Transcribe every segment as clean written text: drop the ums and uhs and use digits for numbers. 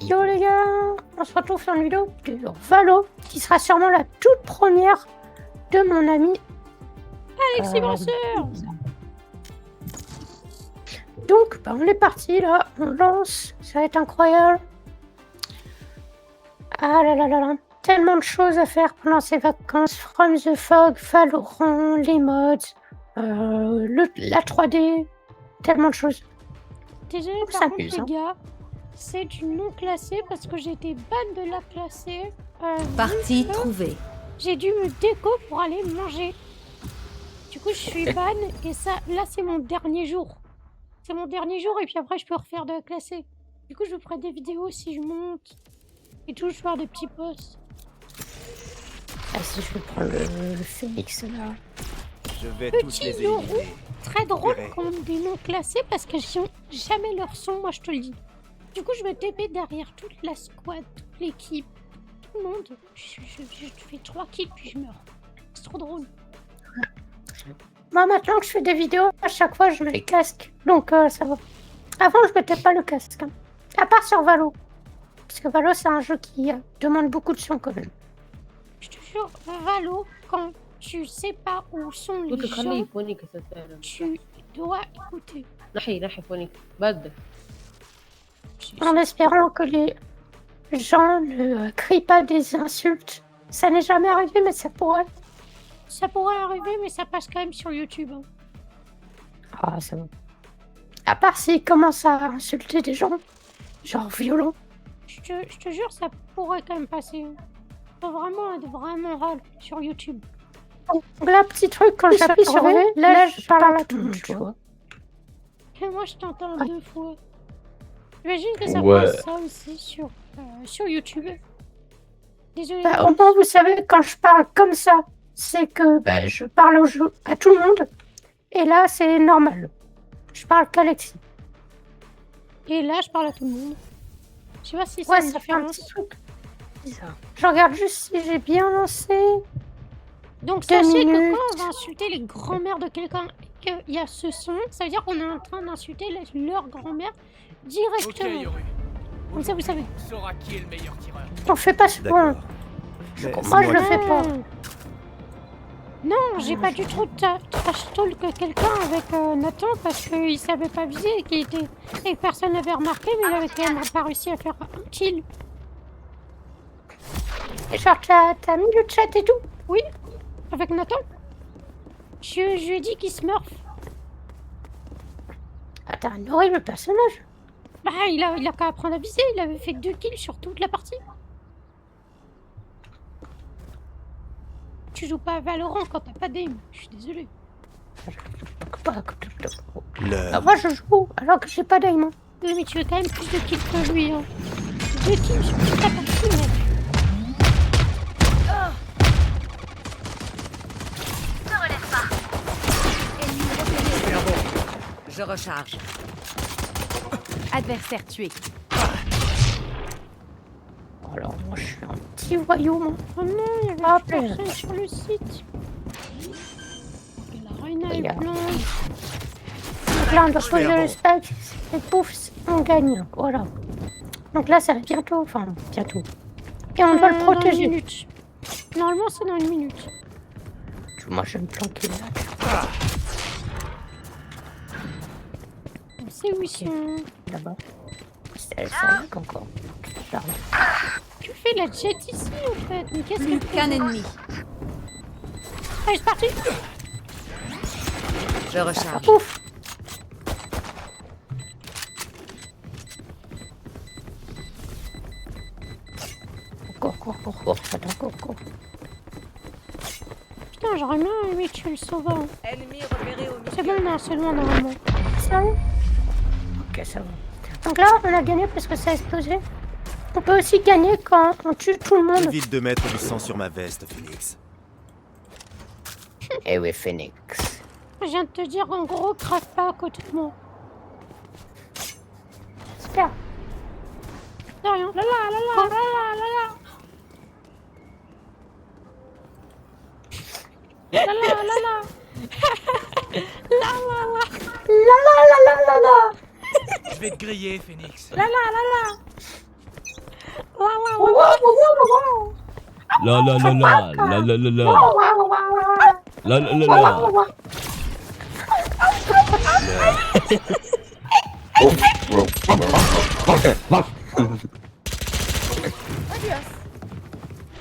Yo les gars, on se retrouve sur une vidéo de Valo, qui sera sûrement la toute première de mon ami Alexis Brasseur. Donc, on est parti là, on lance, ça va être incroyable. Ah là là là là, tellement de choses à faire pendant ces vacances. From the Fog, Valorant, les mods, la 3D, tellement de choses. Désolé On par contre s'amuse, les hein. gars, c'est du non classé parce que j'ai été ban de la classée. Partie vu que trouvée. J'ai dû me déco pour aller manger. Du coup je suis ban et ça, là c'est mon dernier jour. C'est mon dernier jour et puis après je peux refaire de la classée. Du coup je vous ferai des vidéos si je monte et tout, je vais faire des petits posts. Ah si je vais prendre le Phoenix là. Je vais tous Petit les Laurent, éliminer. très drôle Verrez. quand même des non classés parce que j'ai jamais leur son, moi je te le dis. Du coup je me TP derrière toute la squad, toute l'équipe, tout le monde. Je fais 3 kills puis je meurs. C'est trop drôle. Moi maintenant que je fais des vidéos, à chaque fois je mets les casques, donc ça va. Avant je mettais pas le casque, hein. À part sur Valo. Parce que Valo c'est un jeu qui demande beaucoup de son quand même. Je te jure, Valo, quand tu sais pas où sont les قلت خليه gens, يفونيك ستة tu dois écouter. نحي يفونيك بدل En espérant que les gens ne crient pas des insultes. Ça n'est jamais arrivé mais ça pourrait. Ça pourrait arriver mais ça passe quand même sur YouTube. Hein. Ah ça va. À part s'ils commencent à insulter des gens, genre violents. Je te jure, ça pourrait quand même passer. Hein. Faut vraiment être vraiment râle sur YouTube. Donc là, petit truc, quand j'appuie sur V, là je parle à tout le monde, tu vois. Et moi je t'entends 2 fois. J'imagine que ça Ouais. passe ça aussi sur YouTube. Désolé. Bah, au moins, vous savez, quand je parle comme ça, c'est que je parle à tout le monde. Et là, c'est normal. Je parle qu'Alexis. Et là, je parle à tout le monde. Je sais pas si c'est Ouais, une ça fait un différence. petit truc bizarre. Je regarde juste si j'ai bien lancé. Donc 2 sachez que minutes. quand on va insulter les grands-mères de quelqu'un et qu'il y a ce son, ça veut dire qu'on est en train d'insulter leur grand-mère directement. Yoru. Comme ça, vous savez. On saura qui est le meilleur tireur. On fait pas souvent. D'accord. Mais c'est Moi, je le qui- fais pas. Non, j'ai pas du tout trash talk quelqu'un avec Nathan parce qu'il savait pas viser et qu'il était et que personne n'avait remarqué, mais il avait quand même pas réussi à faire un kill. Et genre, t'as mis le chat et tout. Oui, avec Nathan. Je lui ai dit qu'il se smurf. Ah, t'as un horrible personnage. Bah, il a qu'à apprendre à viser, il avait fait 2 kills sur toute la partie. Tu joues pas à Valorant quand t'as pas d'aim, je suis désolée. Le... Moi, je joue alors que j'ai pas d'aim. Hein. Oui, mais tu veux quand même plus de kills que lui, hein. 2 kills sur toute la partie, mec. Je recharge. Adversaire tué. Alors, moi, je suis un petit voyou, moi. Oh non, il y avait Ah, plus personne sur le site. Et la Reina est Regarde. blanche. Donc là, on doit Je poser vais le avant. spec. Et pouf, on gagne. Voilà. Donc là, ça va bientôt. Enfin, bientôt. Et on doit le Dans une protéger. minute. Normalement, c'est dans une minute. Moi, je vais me planquer là. On sait où ils sont. Là-bas. Ça lag encore. Pardon. Tu fais la jet ici, en fait. Mais qu'est-ce Plus que qu'un ennemi. Allez, c'est parti. Je recharge. Pouf. Cours. Attends, cours. Putain, j'aurais bien aimé tuer le sauveur. Ennemi repéré au C'est bon, non, c'est loin, normalement. Sérieux? Ok, ça va. Donc là, on a gagné parce que ça a explosé. On peut aussi gagner quand on tue tout le monde. Évite de mettre du sang sur ma veste, Phoenix. Eh oui, Phoenix. Je viens de te dire, en gros, crave pas à côté de moi. Super. De rien. Là, là, là, là, là, là, là, là. La la la la. La la la. La. Je vais te griller, Phoenix. La la la la. La la la la, la la la la, la la la la.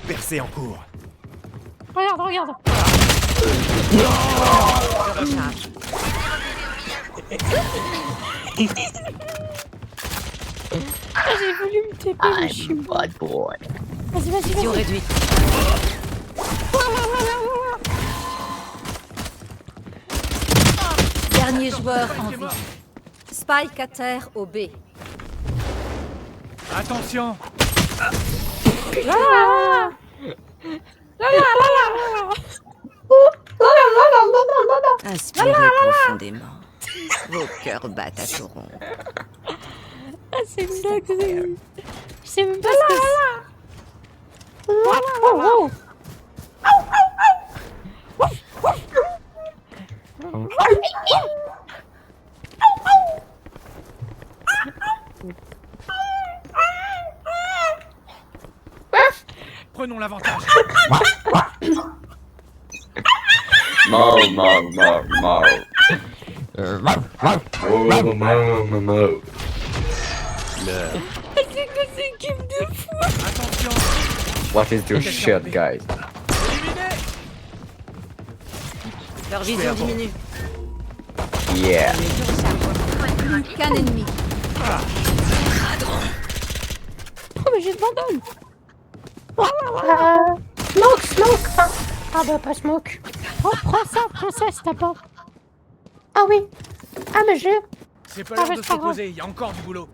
Percée en cours. Regarde, regarde. Je recharge. J'ai voulu me taper, mais je suis mort. Vas-y, vas-y, Vision vas-y. réduite. Dernier joueur en vie. Spike à terre au B. Attention. Inspirez profondément. Vos cœurs battent à torrent. Ah, c'est une dinguerie. Je sais même pas ce que c'est. Oh, oh. Prenons l'avantage. L'heure. C'est que c'est équipe de fou. Attention. What is your shit, guys? Éliminé. Leur vision diminue. Yeah. Qu'un ennemi. Oh, mais j'ai le bandole. Smoke, smoke. Ah bah pas smoke. Oh, prends ça, princesse, t'as pas. Ah oui. Ah mais j'ai. C'est pas Ah, l'heure mais de c'est pas s'opposer. Il y a encore du boulot.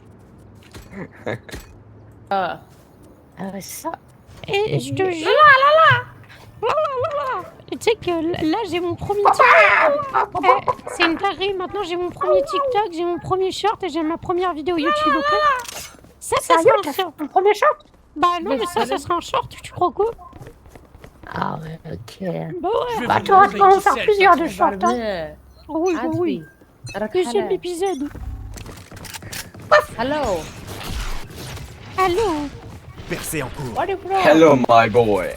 Ah. Ah ouais, ça. Et je te jure. Et tu sais que là, j'ai mon premier TikTok. C'est une dinguerie. Maintenant, j'ai mon premier TikTok, j'ai mon premier short et j'ai ma première vidéo YouTube. Ok, ça Sérieux, sera un t'as fait short. ton premier shot? Bah non, mais ça sera un short. Tu crois quoi? Ah ouais, ok. Bah Je ouais. vais Bah vous tu auras montrer en qui faire c'est, plusieurs de le shorts. Hein. Yeah. Oui, bah oui. عزبي راك Deuxième حلال. épisode. Hello. Allô? Percée en cours. What are you from? Hello, my boy.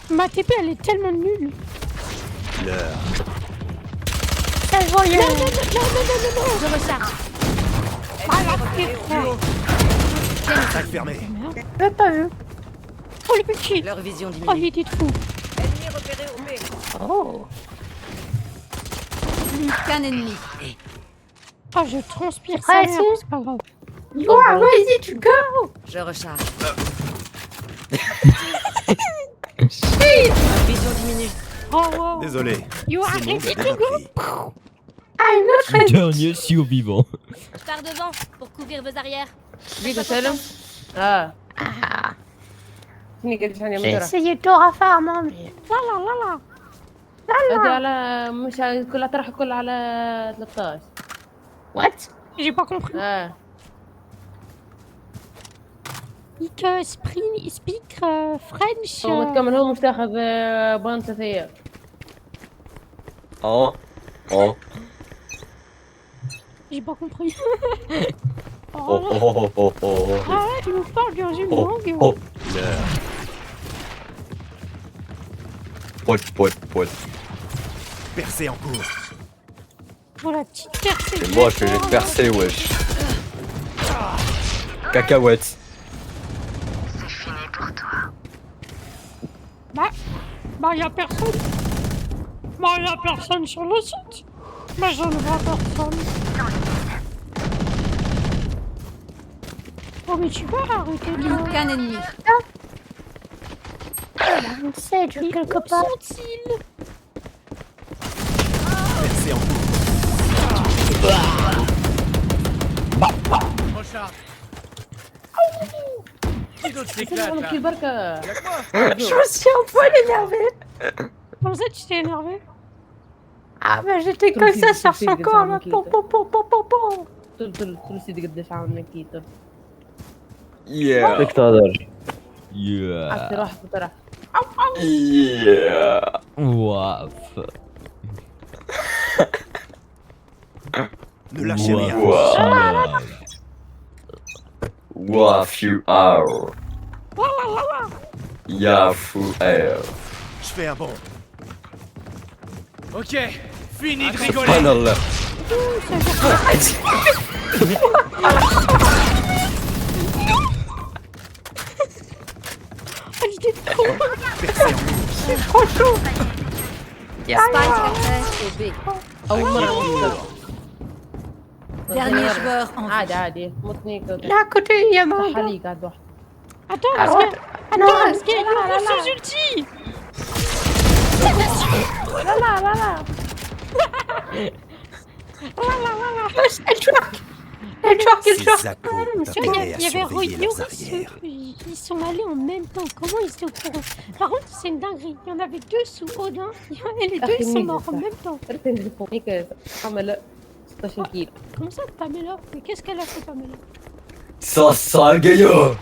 Ma TP, elle est tellement nulle. L'heure. Ça se voyait. Je recharge. Voilà, c'est trop. Sac fermé. J'ai pas vu. Oh, le petit. Leur vision Oh, il diminue. était fou. Ennemi repéré au B. Oh. Qu'un ennemi. Oh, je transpire Ouais, ça, si. c'est pas grave. You are ready to go. Je recharge. Leur vision diminue. Oh, wow. Désolé. You are C'est bon, ready j'ai to bien go. compris. I'm not ready. Dernier survivant. Je pars devant pour couvrir vos arrières. بيك سالم. اه. Ah, شنو قلت ثانية j'ai مدرة؟ essayé de faire non mais. La la la la. انت على مش كلها تروح كلها على 13. What? J'ai pas compris. اه. Speak French. هو تكمل هو مش تاخذ بان ثلاثية. Oh. Oh. J'ai pas compris. Oh. Oh, là. Oh. Oh. Oh. Ah ouais, tu nous parles dans une Oh. langue. Oh. L'heure. Pote. Percée en cours. Oh, la petite percée. C'est moi, je vais te percer, wesh. Cacahuète. Bah, y'a personne. Bah, y'a personne sur le site. Bah, je ne vois personne. Oh, mais tu peux arrêter de... Qu'un ennemi. On sait, je quelque part. Sont-ils? Percée en cours. Recharge. Qui d'autre s'éclate والله là? كي بركة. Je me suis un peu énervée. Comment ça, tu t'es énervé? Ah bah j'étais Tout comme le ça film, sur tout le son film, corps c'est là. un Pom, pom, pom, pom, pom, pom. طول سيدي قديش عامل كيتو. Yeah. Yeah. عرفتي روحك وترى. Yeah. Waf. Ne lâchez rien. Waf, you are. Ya fou. Je fais un bond. Ok, fini de rigoler. Subhanallah. Spike à terre au B. أول مرة أشوف. Dernier joueur en vie. عادي عادي متني كده Là, à côté, il y a mon... صح لي قاعد واحد. Attends, À parce droite. que... Ah non, Parce qu'il y a une sans ulti. elle twerk. Elle twerk, elle Ces twerk. accros Parce qu'il peuvent y aider à avait surveiller Royo, leurs arrières. ils sont allés en même temps. Comment ils étaient au courant? Par contre, c'est une dinguerie. Il y en avait deux sous Odin et les deux ils sont morts en même temps. عرفت نلفونيك عمل 16 كيلو. Comment ça, Pamela? Mais qu'est-ce qu'elle a fait, Pamela? Ça sale gaillard.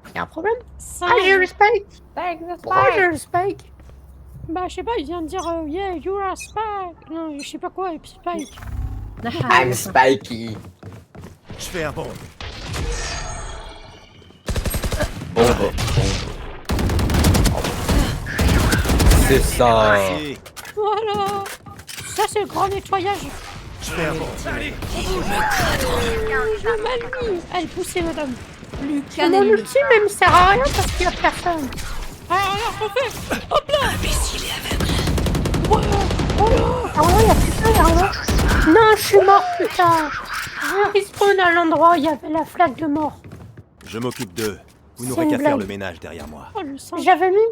Il y a un problème? Ça, Ah, j'ai le spike. Spike, Pourquoi j'ai le spike? bah, je sais pas, il vient de dire yeah, you're a Spike. Non, je sais pas quoi, et puis Spike. I'm spiky. Je fais un bond. Bombe. C'est ça. Merci. Voilà. Ça, c'est le grand nettoyage. Je fais un bond. Allez. Je mal mis. Allez, poussez, madame. Plus qu'un Mon ennemi. ulti même sert à rien parce qu'il y a personne. Ah, regarde, on fait. Hop là. Ah ouais, il y a putain, il y a rien. Non, je suis mort, putain. Je respawn à l'endroit où il y avait la flaque de mort. Je m'occupe d'eux. Vous C'est n'aurez une qu'à faire blague. le ménage derrière moi. Oh, le sang. J'avais mis...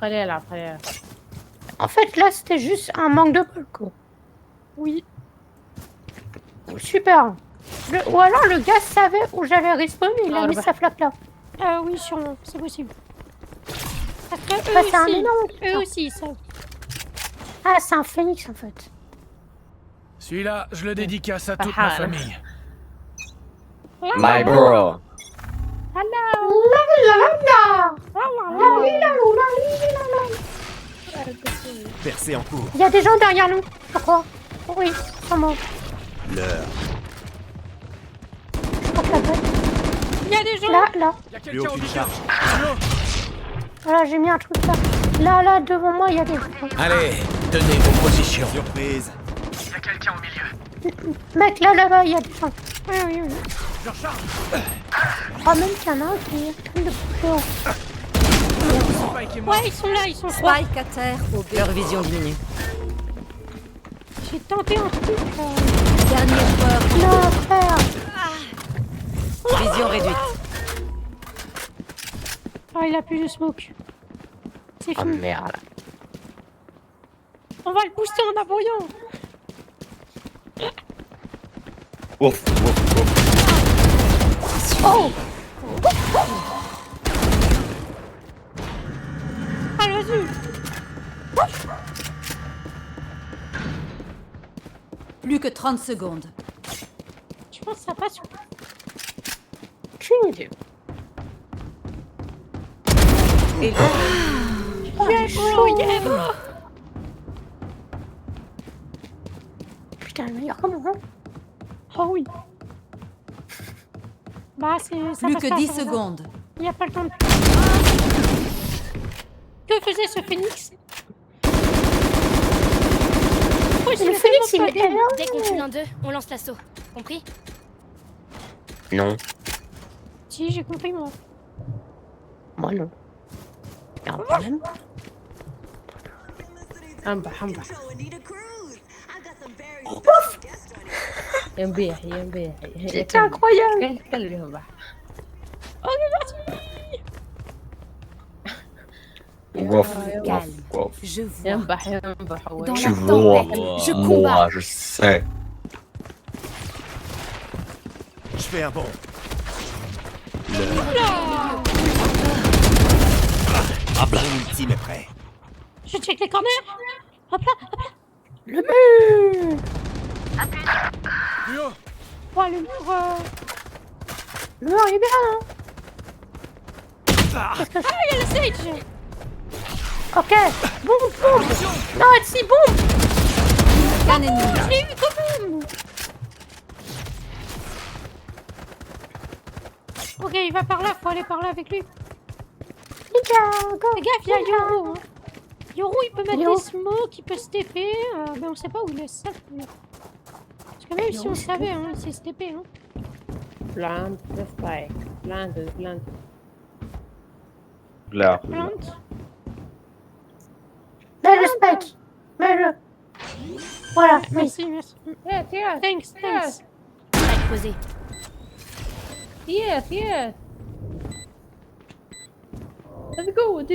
خليها يلعب خليها. En fait, là, c'était juste un manque de bol, quoi. Oui. Super. Ou alors, le gars savait où j'allais respawn et il a Ah, mis bah. sa flaque là. Ah oui, sûrement, c'est possible. Parce que Bah, eux c'est un aussi, énorme eux putain. aussi, ils savent. Ah, c'est un phénix, en fait. Celui-là, je le dédicace à toute Ah, ma ah. famille. My bro. Percée en cours. Il y a des gens derrière nous, je crois. Oui, sûrement. L'heure. Je crois que la bonne. Il y a des gens. Là, là. Y a quelqu'un au charge. Voilà, j'ai mis un truc là. Là, là, devant moi, il y a des gens. Allez, tenez vos positions. Surprise. Mec, là, là-bas, il y a des gens. Oui, oui, oui. Je recharge. Je crois même qu'il y en a un qui est en train de bouger. Spike est mort. Ouais, ils sont là, ils sont trois. Spike à terre au B. Leur vision diminue. J'ai tenté un truc. Dernier joueur. Non, frère. Vision réduite. Ah, il a plus de smoke. C'est Ah fini. merde. On va le booster en aboyant. Ouf, ouf, ouf. Oh, Allez, vas-y. Plus que 30 secondes. Je pense que ça passe. aucune idée. Et Yeah, bro, yeah, bro. Putain, le meilleur comment, hein? Oh oui. Bah, c'est. Ça plus passe que pas, 10 ça va. secondes. Il n'y a pas le temps de. Que faisait ce phénix? Oh, Le phénix, il est là. Dès qu'on tue l'un d'eux, on lance l'assaut. Compris? Non. Si, j'ai compris, moi. Moi, non. Il y a un problème. انبح انبح ينبيح ينبيح C'était incroyable. كيف تتكلم ينبح Wouf, Calme. wouf, wouf. Je vois. ينبح ينبح هو Dans Tu la vois, tempête, je combats. moi, je sais. Je fais un bond. Mon ultime est prêt. Je check les corners. Hop là, hop là. Le mur. Plus haut. Oh, le mur. Le mur, il est bien, hein? Ah, il y a le sage. Ok. Boum, boum. Non, si, boum. Qu'un ennemi. Je l'ai eu quand même. Ok, il va par là, faut aller par là avec lui. Les gars, go. Fais gaffe, il y a Yoru. Hein. Yoru, il peut mettre Yoru. des smokes, il peut se TP, mais on sait pas où il est ça. Parce que même si on savait, hein, il sait se TP. Hein. Plant the spike. Plant. Là. Plante. Mets le spike. Mets-le. Voilà, oui. Merci. Yes. Thanks. Spike posé. Yes. It's good.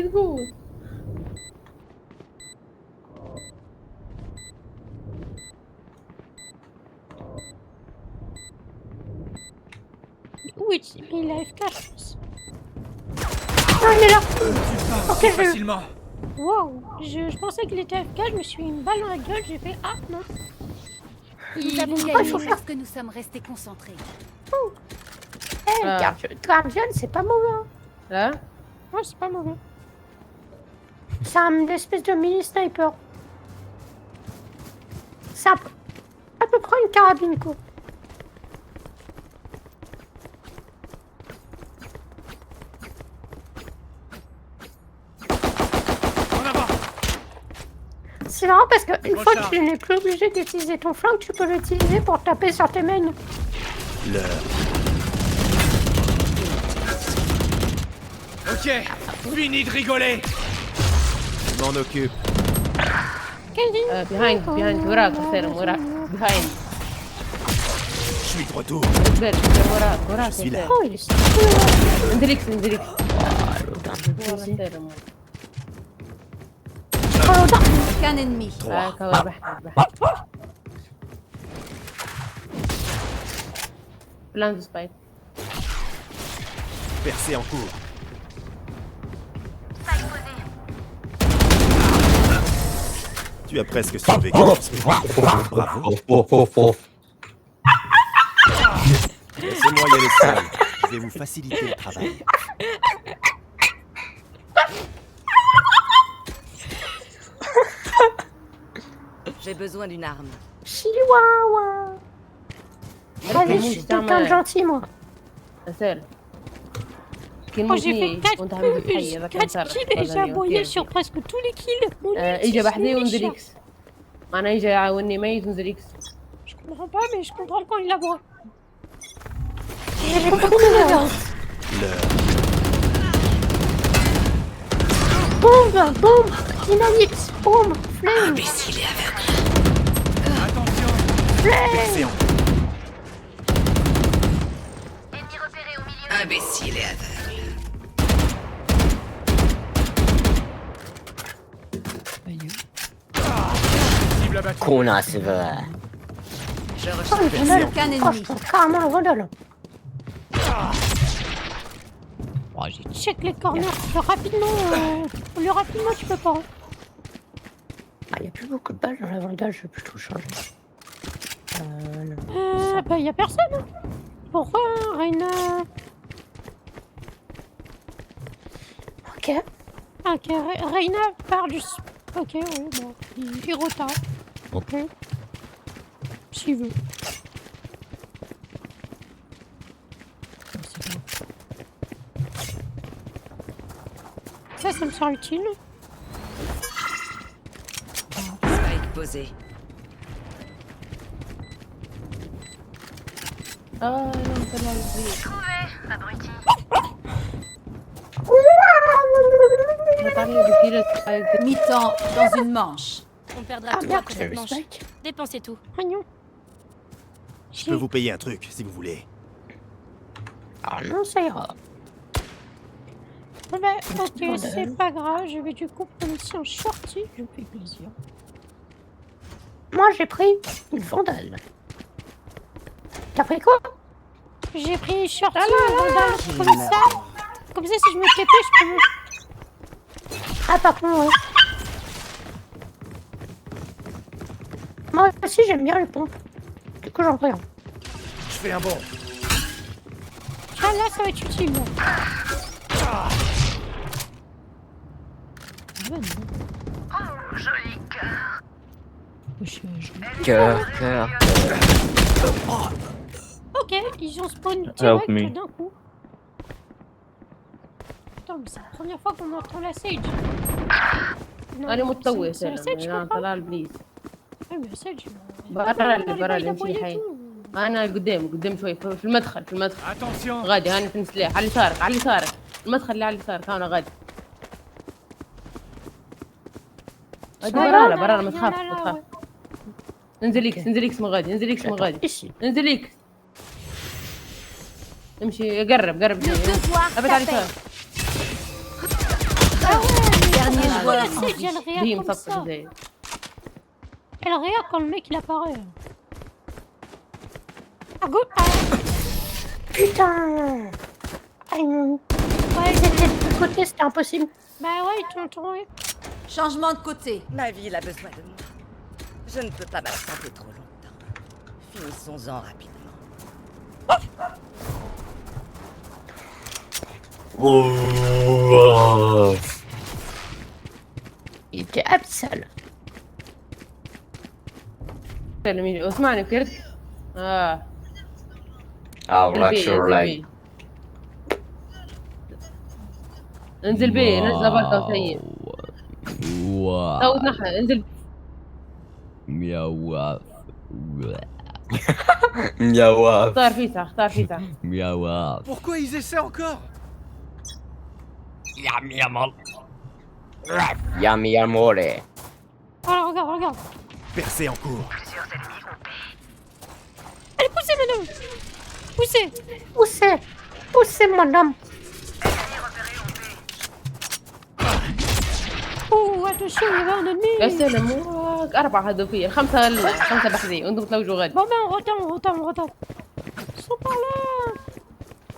Où est-il? Il a FK, je pense. Oh, il est là. Ok, je- facilement. Wow, je pensais qu'il était AFK, je me suis mis une balle dans la gueule, j'ai fait ah non. Nous avons faut gagné faire. parce que nous sommes restés concentrés. Eh, Guardian, c'est pas mauvais. Là. Non, c'est pas mauvais. C'est un espèce de mini-sniper. C'est à peu près une carabine, quoi. En avant. C'est marrant parce qu'une fois que Recharge. tu n'es plus obligé d'utiliser ton flingue, tu peux l'utiliser pour taper sur tes mains. L'heure. Ok, fini de rigoler. Je m'en occupe. Behind. وراك behind. Je suis de retour. اصبر وراك Je suis là. Oh, il est اندريكس Qu'un ennemi. Plant the spike. Percée en cours. Tu as presque survécu. Bravo. Laissez-moi y aller seul. Je vais vous faciliter le travail. J'ai besoin d'une arme. chihuahua. Allez, je suis quelqu'un de gentil, moi. سهل. Moi j'ai fait 4 kills et j'ai aboyé sur presque tous les kills. Mon Dieu, اجى c'est بحدي méchant. وندريكس. انا اجى يعاوني ميت وندريكس. Je comprends pas, mais je comprends quand il aboie. J'ai compris l'heure. L'heure. Bombe, bombe, dynamite, bombe, flame, Attention. flame. Percée en cours. Imbécile et aveugle. Cible abattue. Connasse, va. Je Oh, recherche le vandale. aucun Oh, ennemi. je prends carrément le vandale. Oh, j'ai check les corners. Le rapidement, tu peux pas. Hein. Ah, il y a plus beaucoup de balles dans la vandale, je vais plutôt changer. Bah y a personne. Hein. Pourquoi, Reina? Ok. Ok, Reina part du... Ok, ouais, bon. Il rota. Ok. S'il veut. Ça me sert utile. Spike posé. اه يوم طلع الزيت. Mi-temps dans une manche. On perdra Ah tout merde, après c'est cette le manche. spike. Dépensez tout. Agnon. Je peux vous payer un truc si vous voulez. Ah non, ça ira. Bon bah, ok, Vandale. c'est pas grave. Je vais du coup prendre ici un shorty. Je me fais plaisir. Moi, j'ai pris une vandale. T'as pris quoi? J'ai pris shorty vandale. Comme ça, si je me TP, je peux me... Ah, par contre, ouais. Moi aussi, j'aime bien les pompes. Du coup, j'en prends un. Je fais un bond. Ah là, ça va être utile. Là. Ah bah non. Oh, joli cœur. Cœur. Ok, ils ont spawn Help direct me. d'un coup. attends, mais c'est la première fois qu'on entend la Sage. Non, انا متطوع c'est la سلام Sage انا qu'on parle. طلال بليز Ouais, mais la Sage. برا اللي امشي حي انا قدام شوي في المدخل Attention. غادي هاني في سلاح على يسارك المدخل اللي على يسارك انا غادي برا ما تخاف انزل اكس من غادي Ici. انزل اكس امشي قرب Le devoir ابعد على s'appelle. اليسار Dernier La joueur en Sage, vie. elle réa هي comme مصفصة ça. زي Elle réa quand le mec il apparaît. Ah, go. Putain. Ah, Ouais, ils étaient de l'autre côté, c'était impossible. bah ouais, ils t'ont trouvé. Changement de côté. Ma ville a besoin de moi. Je ne peux pas m'absenter trop longtemps. Finissons-en rapidement. Il était abyssal. سلم يجي اسمعني فكرت I'll let your leg. انزل بي نزل بالك سيء واو تو نحن انزل مياو Miaouaf. اختار فيسع مياو Pourquoi ils essaient encore? Yami amore. Voilà, regarde. Percée en cours. Allez, poussez, madame. Poussez. Poussez, mon homme. Oh, attention, il y avait un ennemi. يا سلام 4 هدفية 5 بحذية وانتم تلوجوا غادي Bon, ben, on retarde. Ils sont par là.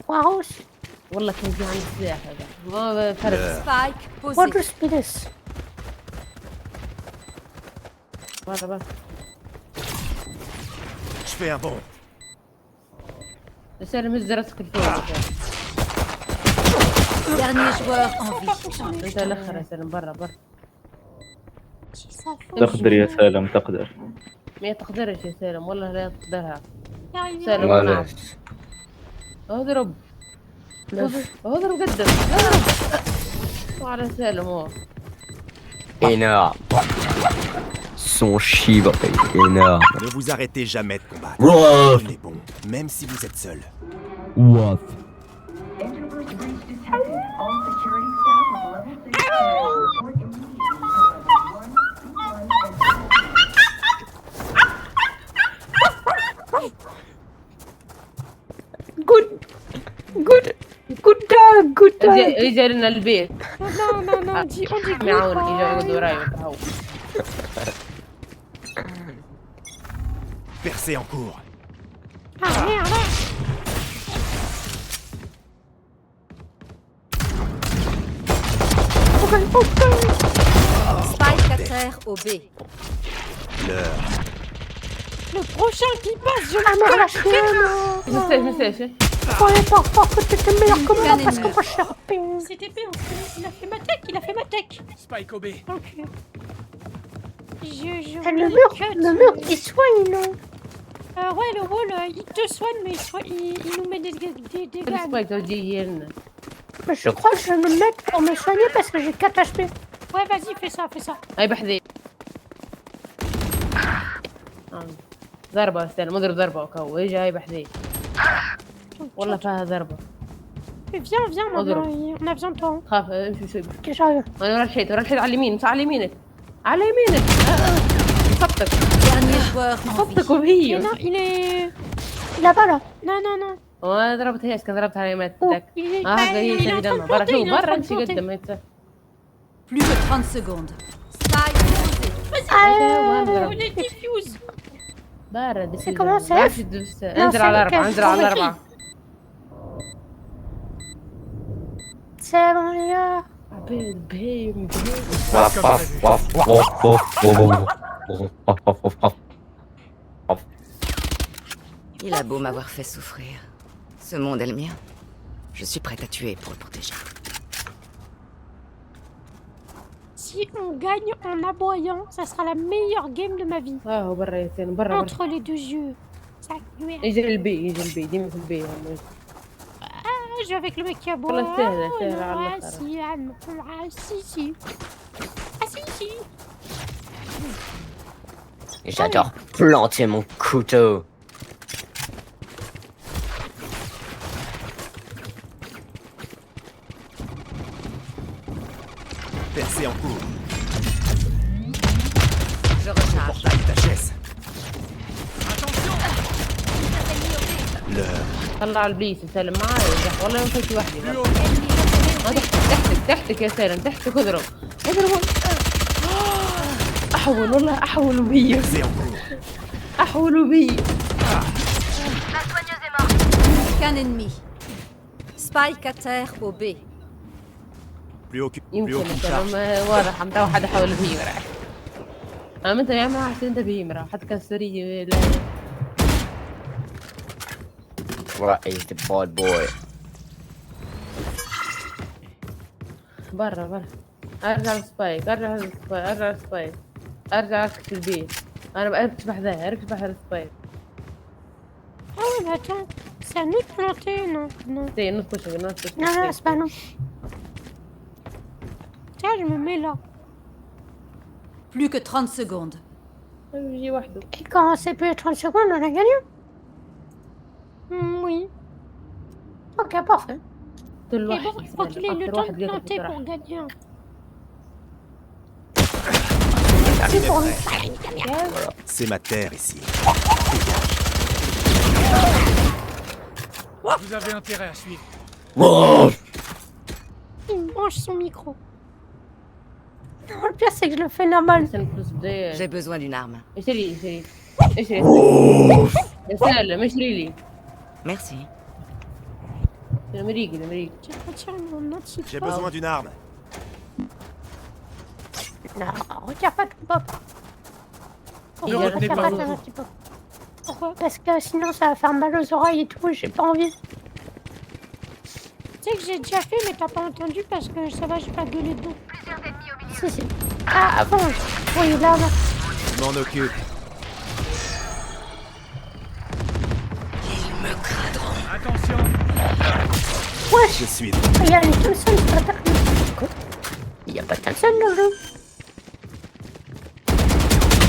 Waouh. والله كان في عندي سلاح هذا ما فرق Spike What posé. do speed is? مرة Je fais un bond. يا سلام هز راسك الفوق Dernier joueur en vie. انت الاخر يا سلام برا تقدر يا سالم تقدر. ما تقدرش يا سلام والله لا تقدرها Arrive. سلام معلش. اضرب قدم وعلى سالم هو Énorme. Son chibre est énorme. Ne vous arrêtez jamais de combattre. Wow. On est bon, même si vous êtes seul. واف Good dog. يجي لنا البيت Non, on dit معاون good. يجي يقعد وراي وتهو Percée en cours. Ah, merde. Spike à terre au B. L'heure. Le prochain qui passe, je Ah, le mais fais. relâchez-moi. مساش Ouais, parfois que t'étais meilleur que moi parce que moi je suis RP. C'était bien, il a fait ma tech. Spike OB. Donc, je Ah, voulais cut. le mur il soigne, non? Ouais, le wall, il te soigne, mais il nous met des dégâts. سبايك تجي لنا Mais je crois que je vais me mettre pour me soigner parce que j'ai 4 HP. Ouais, vas-y, fais ça. هاي بحذي ضربة يا سلام اضرب ضربة وكو يجي هاي بحذي والله فيها ضربة Viens, Odoro. maintenant, on a besoin de toi. خاف امشي شوي Ok, j'arrive. انا ورا الشيء على اليمين على يمينك صبتك Dernier joueur en vie. صبتك وهي Non, il est... Là-bas, là. Non. وانا ضربت هيك كان ضربت على يمات Il تاك est, هذا هي il est شي en train de دمها برا planter, شوف il est en برا train de امشي planter. قدام هيك Plus que 30 secondes. Spike posé. On est diffuse. بارد C'est comment ça انزل على 4 انزل على 4 C'est bon, les gars. بيم Waf, waf, waf, waf, waf, waf, waf, waf, waf. Il a beau m'avoir fait souffrir. Ce monde est le mien. Je suis prête à tuer pour le protéger. Si on gagne en aboyant, ça sera la meilleure game de ma vie. هو برا يا سين برا Entre les deux yeux. Ça, يجي البي ديما في البي je vais avec le mec qui a boit. والله سهلة سهلة على Ah الآخر. si, ah si, si. Ah si, si. J'adore planter mon couteau. Percée en cours. Je recharge. Portail d'HS. L'heure. طلع البليس سالم معاي ينجح والله ما فيك وحدي تحتك يا سالم تحتك اضرب اضرب احول والله احول بيا Percée en cours. احول بيا Qu'un ennemi. Spike à terre au B. Plus aucune يمكن charge. سالم واضح عم واحد احول بيا راح انت يا عم حسين انت بيمرة حتى كان سري What is the bad boy? برا ارجع للسبايك ارجع اركز البيت انا بركز بحذاها اركز بحذا السبايك Ah ouais, mais attends, c'est à nous de planter, non? Non. تي نص كشك Non, non, c'est pas non. Tiens, je me mets là. Plus que 30 secondes. يجي وحده Et quand c'est plus de 30 secondes, on a gagné. Oui. Ok, parfait. كل Mais bon, واحد il faut qu'il ait le temps de planter pour gagner. C'est pour nous. C'est ma terre ici. Vous avez intérêt à suivre. Il me branche son micro. Non, le pire, c'est que je le fais normal. J'ai besoin d'une arme. اشتري يا سالم اشتري لي Merci. المريق Tiens, retire mon anti. J'ai besoin d'une arme. Non, retire pas ton pop. Il a Retire pas raison. ton anti-pop. Pourquoi? Parce que sinon, ça va faire mal aux oreilles et tout, j'ai pas envie. Tu sais que j'ai déjà fait, mais t'as pas entendu parce que ça va, j'ai pas gueulé dedans. Si, si. Ah, bon. Oui, là, là. Je m'en occupe. Attention. Je suis. Il y a les Thompson, c'est pas technique. Quoi? Il y a pas de Thompson dans le jeu.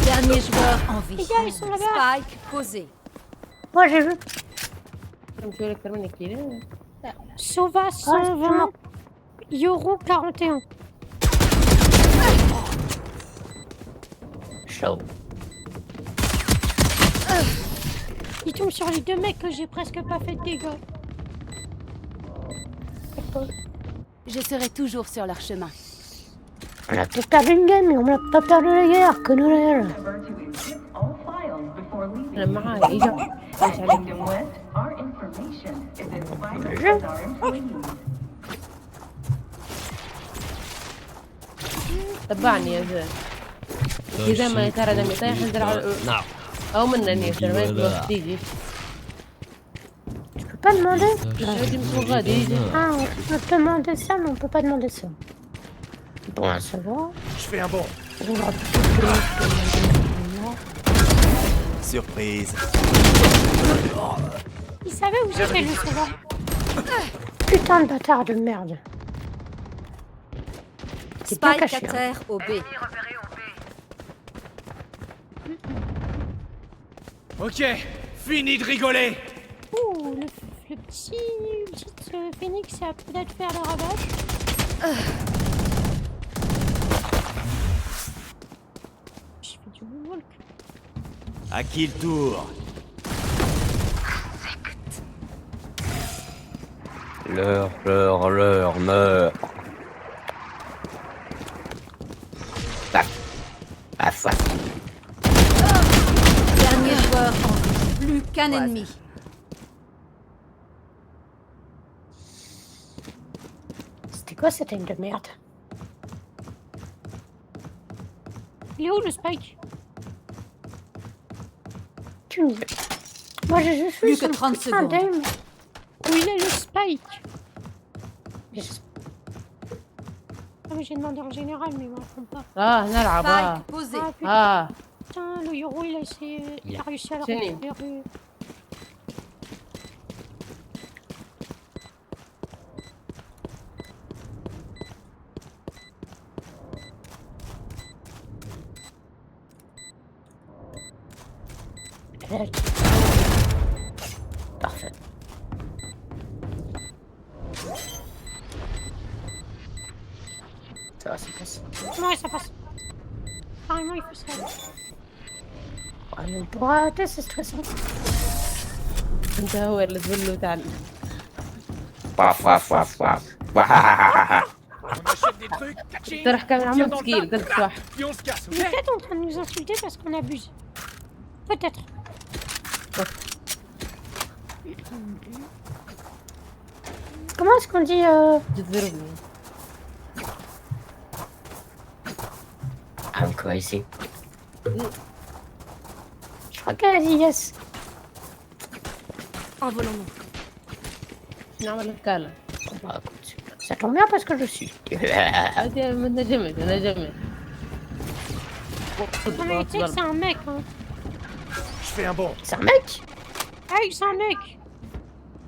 Dernier joueur en vie. Les gars, ils sont là-bas. Spike posé. Moi, j'ai vu. نمشي اكثر منك كذا Sova 120. Yoru 41. Chaud. Il tombe sur les deux mecs que j'ai presque pas fait de dégâts. Je serai toujours sur leur chemin. On a peut-être perdu une game, mais on n'a pas perdu la guerre, connard. انا معاي اجا ايش عليك تبعني يا زين اذا ما ترى دمي طايح انزل على نعم او منني يا زين ما يقدر تيجي Tu peux pas demander? هادي مسوق غادي يجي Ah, on peut demander ça, mais on peut pas demander ça. Bon, à savoir. Je fais un bond. Surprise. Il savait où j'étais le Sova. Putain de bâtard de merde. C'est bien Spike à caché. Hein. terre au B. Ok, fini de rigoler. Ouh, le petit phénix, ça va peut-être faire le ravage. Je fais du moonwalk. À qui le tour? L'heure meurt. Paf. Paf, paf. Dernier joueur en vie. Plus qu'un ennemi. C'était quoi cette haine de merde? Il est où le Spike? Tu me dis. Moi j'ai juste Plus vu que son 30 putain secondes. d'aim. Où il est le Spike? Mais je- Ah mais j'ai demandé en général, mais il m'en répond pas. نلعب Spike posé. Ah putain, اه le Yoro il a essayé, il a réussi à le Chenille. récupérer. direct. Parfait. Ça va, c'est passé. Ouais, ça passe. Carrément, il faut ça. Ouais, mais pour arrêter, c'est stressant. انت هو اللي تقول له تعال. Waf, waf, waf, waf. On achète des trucs, tching, ترى كان tire عمل dans le سكيل tas, قلت واحد. puis on se casse, Il est ok? peut-être en train de nous insulter parce qu'on abuse. Peut-être. Comment est-ce qu'on dit تضربني. I'm crazy. Je crois qu'elle a dit yes. Envolons-nous. نعمل كالا. Bah, écoute, ça tombe bien parce que je suis. هذه أنا جمد أنا جمد. Non, mais tu sais que c'est un mec, hein. Je fais un bond. C'est un mec? Hey, c'est un mec.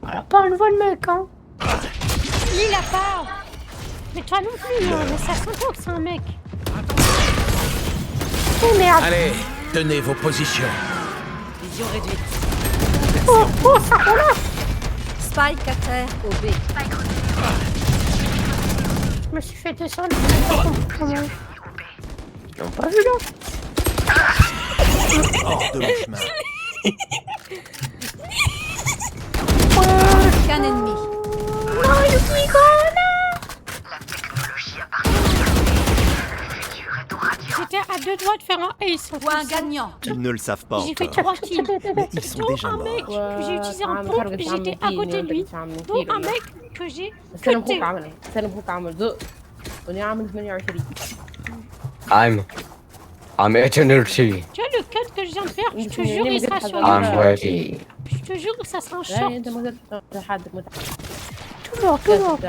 Elle a pas une voix de mec, hein. Lui, il a pas. Mais toi non plus, hein. Mais ça s'entend que c'est un mec. Oh merde. Allez, tenez vos positions. Vision réduite. Oh, oh, ça roule là. Spike à terre au B. Je me suis fait descendre. Comment? Ils l'ont pas vu là. Hors de mon chemin. Qu'un ennemi. Non, Yukiko, J'étais à deux doigts de faire un ace. Point gagnant. Ils ne le savent pas J'ai fait encore. 3 kills. Mais ils sont Dont déjà un mec morts. que j'ai utilisé en pompe et j'étais à côté de lui. Dont un mec que j'ai استلم فوق cuté. عمل استلم فوق عمل ذوق. وني عامل 28. I'm eternity. Tu vois le cut que je viens de faire, je te jure, il sera sur I'm YouTube. ready. Je te jure que ça sera un لا short. أنت ما قلت حدك متعب. toujours, toujours.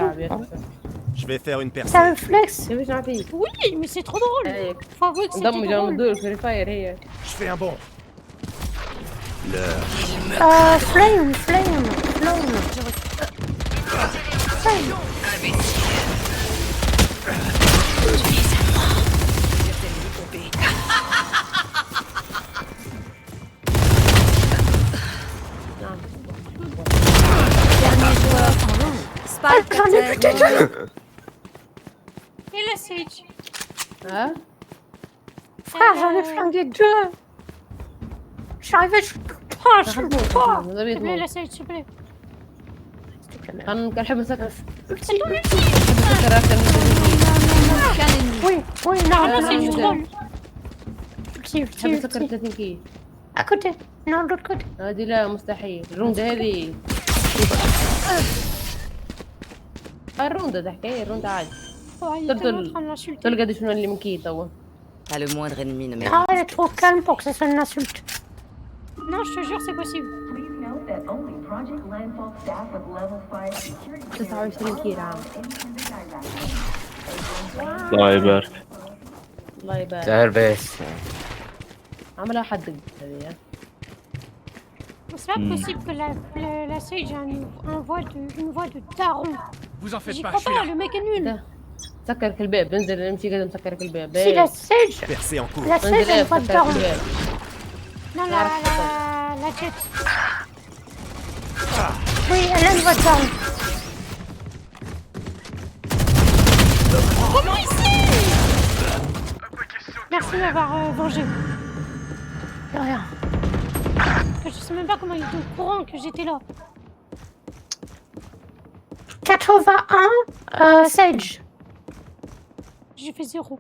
Je vais faire une C'est percée. un flex. كيفاش نعطيك؟ Oui, mais c'est trop drôle. Faut avouer que c'était انضم جنب drôle. دول فري فاير هي. Je fais un bond. L'heure. Flame, flame, flame. Flame. Dernier joueur en long. Spike J'en ai à buté terre. deux. Et la Sage. ها؟ Frère, j'en ai flingué deux. Je suis arrivé, je oh, je suis pas. S'il te plaît, la Sage, s'il te plaît. كان نحب نسكر C'est ton ulti. نسكر أكثر من Qu'un ennemi. Oui, oui, non, Ah, non, c'est du non. troll. Ulti, نحب ulti, نسكر ulti. 30 كيل. À côté. Non, de l'autre côté. هذه لا مستحيل الروندة هذه الروندة تحكي الروندة عادي Oh, il est tellement en train de l'insulter. تلقى قد شنو اللي من كي توا Pas le moindre ennemi ne mérite. Ah, elle est trop calme pour que ça soit une insulte. Non, je te jure, c'est possible. 29 كيل عام الله يبارك. الله يبارك Service. عملها حد هذه C'est pas possible que la Sage ait une voix de daron. Vous en faites J'y pas, crois je suis pas, là. le mec est nul. سكرك الباب انزل امشي قدم سكرك الباب Si la Sage, Percée en cours. la Sage, انزل elle voit de سكرك daron. الباب Non, la Jet. Oui, elle a une voix de daron. Comment il sait? Merci de m'avoir vengé. De rien. Je sais même pas comment il était au courant que j'étais là. 81, Sage. J'ai fait 0.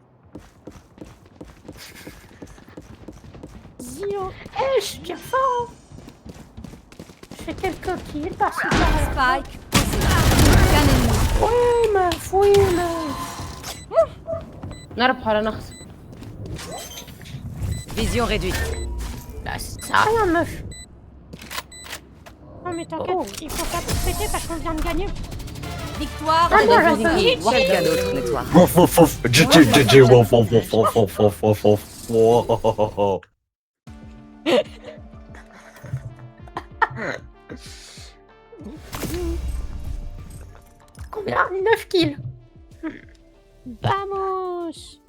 Zio. Eh, je suis bien fort. Je fais quelques kills par-ci par-là. Spike posé. Qu'un ennemi. Oui, meuf, oui, meuf. نربح ولا نخسر Vision réduite. Là, c'est ça. Rien, meuf. Non mais t'inquiète, il faut pas tout péter parce qu'on vient de gagner. Victoire Ah de non, notre j'attends. équipe. Quelqu'un d'autre nettoie. Wouf, wouf, wouf. GG, GG, wouf, wouf, wouf, wouf, wouf, wouf, wouf, wouf. Wow. Combien? 9 kills. Vamos.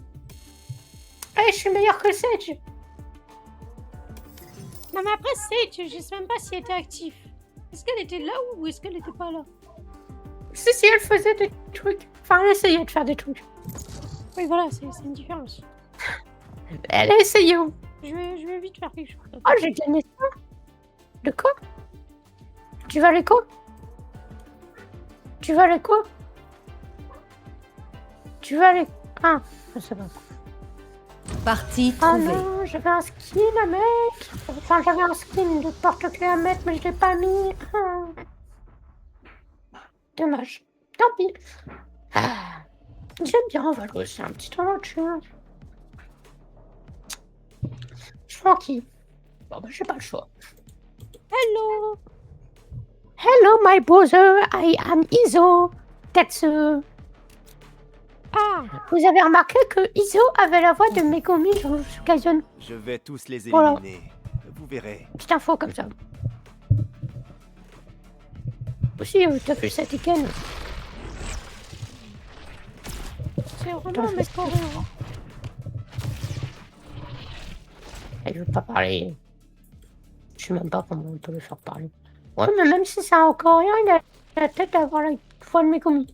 Eh, je suis meilleur que Sage. Non mais après Sage, je sais même pas si elle était active. Est-ce qu'elle était là ou est-ce qu'elle était pas là? Si, elle faisait des trucs. Enfin, elle essayait de faire des trucs. Oui voilà, c'est une différence. Elle a essayé. Je vais vite faire quelque chose. Oh, j'ai gagné ça. De quoi? Tu vas les quoi? Tu vas les quoi? Tu vas les... Ah, c'est bon. Partie Ah trouvée. non, j'avais un skin à mettre. Enfin, j'avais un skin de porte-clés à mettre, mais je l'ai pas mis. Ah. Dommage. Tant pis. Ah. J'aime bien Valo, c'est un petit aventure. Je suis tranquille. Bon, bah, j'ai pas le choix. Hello. Hello, my brother. I am Iso. That's... Ah. Vous avez remarqué que Iso avait la voix de Megumi dans Gaizon. Je vais tous les Voilà. éliminer. Vous verrez. Petite info comme ça. Aussi, t'as vu cette Tekken? C'est vraiment mes coréens. Elle veut pas parler. Je sais même pas comment on peut le faire parler. Ouais, mais même si c'est un coréen, il a la tête d'avoir la voix de Megumi.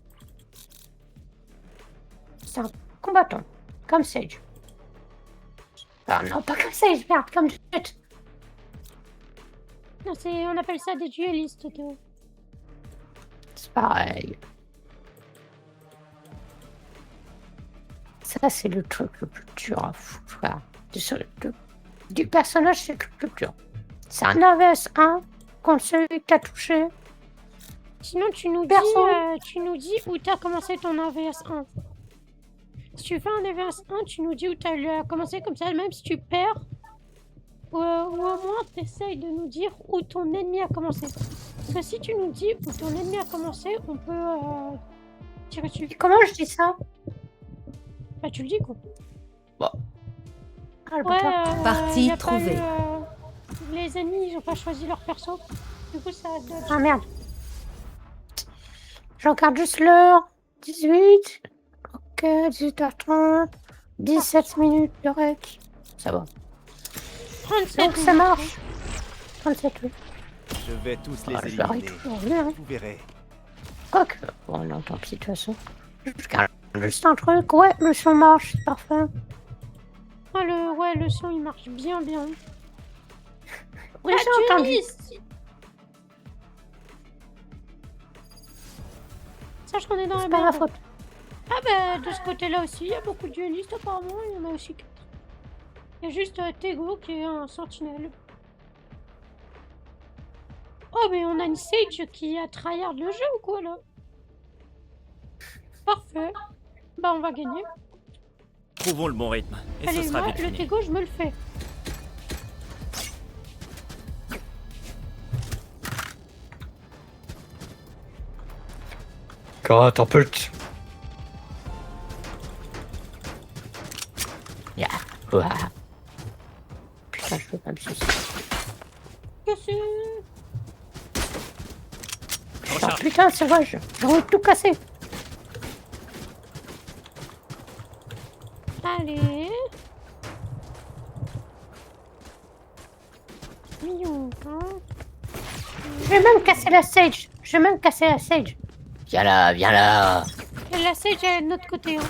C'est un combattant. Comme Sage. Ah non, pas comme Sage, merde, comme Jet. Non, on appelle ça des duellistes, Théo. C'est pareil. Ça, c'est le truc le plus dur à foutre, frère. Du personnage, c'est le truc le plus dur. C'est un AVS1 contre celui que t'as touché. Sinon, tu nous dis où t'as commencé ton AVS1. Si tu fais un AVS1, tu nous dis où t'as commencé, comme ça, même si tu perds, ou au moins t'essayes de nous dire où ton ennemi a commencé. Parce que si tu nous dis où ton ennemi a commencé, on peut tirer dessus. Comment je dis ça? Bah tu le dis quoi. Bon. Ah, le Ouais, bâtard. Partie trouvée. Les ennemis, ils ont pas choisi leur perso. Du coup, ça donne... Ah merde. Je regarde juste l'heure. 18. Ok, 18h30. 17 minutes de rec. Ça va. 37 Donc ça marche. 37, oui. Je vais tous les Je vais arrêter éliminer. toujours rien, hein. Vous verrez. Quoique. Bon, non, tant pis, de toute façon. Je regarde juste un truc. Ouais, le son marche, c'est parfait. Ah, le son il marche bien. Oui, j'ai entendu. Sache qu'on est dans C'est la pas ma merde. faute. Ah bah de ce côté-là aussi, il y a beaucoup de duellistes apparemment, il y en a aussi 4. Il y a juste Tego qui est un sentinelle. Oh mais on a une Sage qui a tryhard le jeu ou quoi là? Parfait. Bah on va gagner. Trouvons le bon rythme. Et Allez, ce sera moi, vite le fini. Tego je me le fais. Catapulte. Yeah. Ouah. Putain, je peux pas me suicider. Oh, putain, c'est vrai, j'ai envie de tout casser. Allez. Mignon, hein. Je vais même casser la Sage. Viens là, viens là. Et la Sage elle est de notre côté. Hein.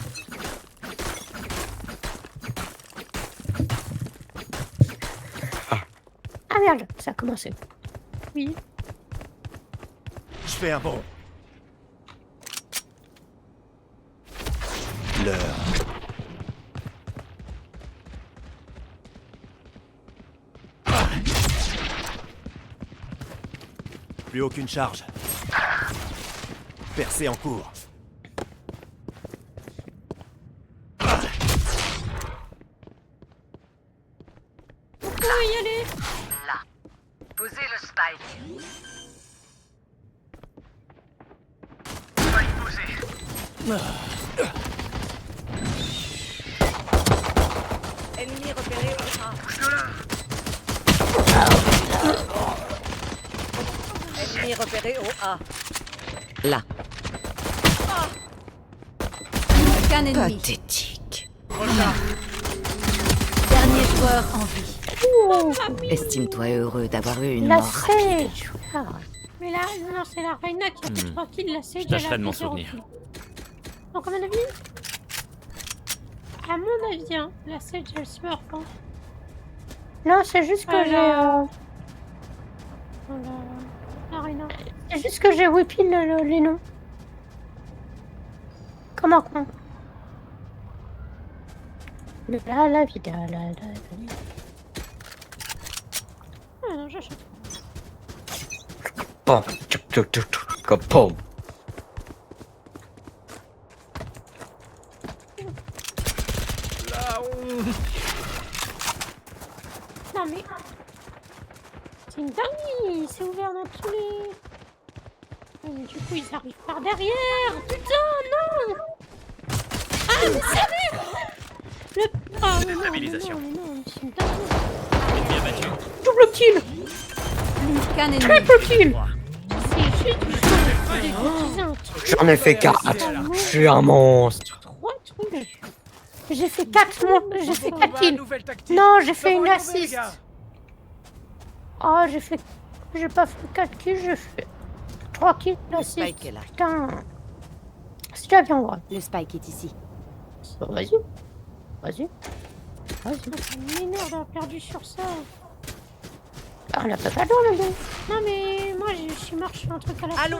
Ah merde, ça a commencé. Oui. Je fais un bond. L'heure. Plus aucune charge. Percée en cours. On peut y aller. Là. Posez le spike. Ennemi repéré au A. Ennemi repéré au A. Là. Aucun ennemi. Pathétique. Dernier joueur en vie. Estime-toi heureux d'avoir eu une La mort rapide. Sage. Ah. Mais là, non, c'est la Reina qui a fait 3 kills, la Sage, Je tâcherai elle a de m'en fait 0 souvenir. kills. Donc, à mon avis, hein, la Sage, elle se meurt, hein. Non, c'est juste que j'ai... La Reina. C'est juste que j'ai whippé les noms. Comment con. La vida, la. Ah non, j'achète. Pom, tchouk, tchouk, tchouk, tchouk, comme pom. Non mais... C'est une dinguerie, c'est ouvert dans tous les... Oh, mais du coup, ils arrivent par derrière. Putain, non. Ah, mais c'est vrai. Ah, mais non, Stabilisation. mais non, c'est une dinguerie. Ennemi abattu. Double kill. Qu'un ennemi. Triple kill. C'est juste du utiliser un truc. J'en ai fait 4. Je suis un monstre. 3 trucs. J'ai fait 4 kills. Nouvelle tactique. Non, j'ai fait Ça va une tomber, assist. gars. Oh, j'ai pas fait 4 kills, j'ai fait 3 kills d'assist. Spike est là. Putain. C'est déjà bien, ouais. Le spike est ici. Vas-y. Vas-y. Vas-y. Ça m'énerve d'avoir perdu sur ça. Ah, on a pas d'eau, le gars. Non mais moi je suis mort, je fais un truc à la fin. Allons.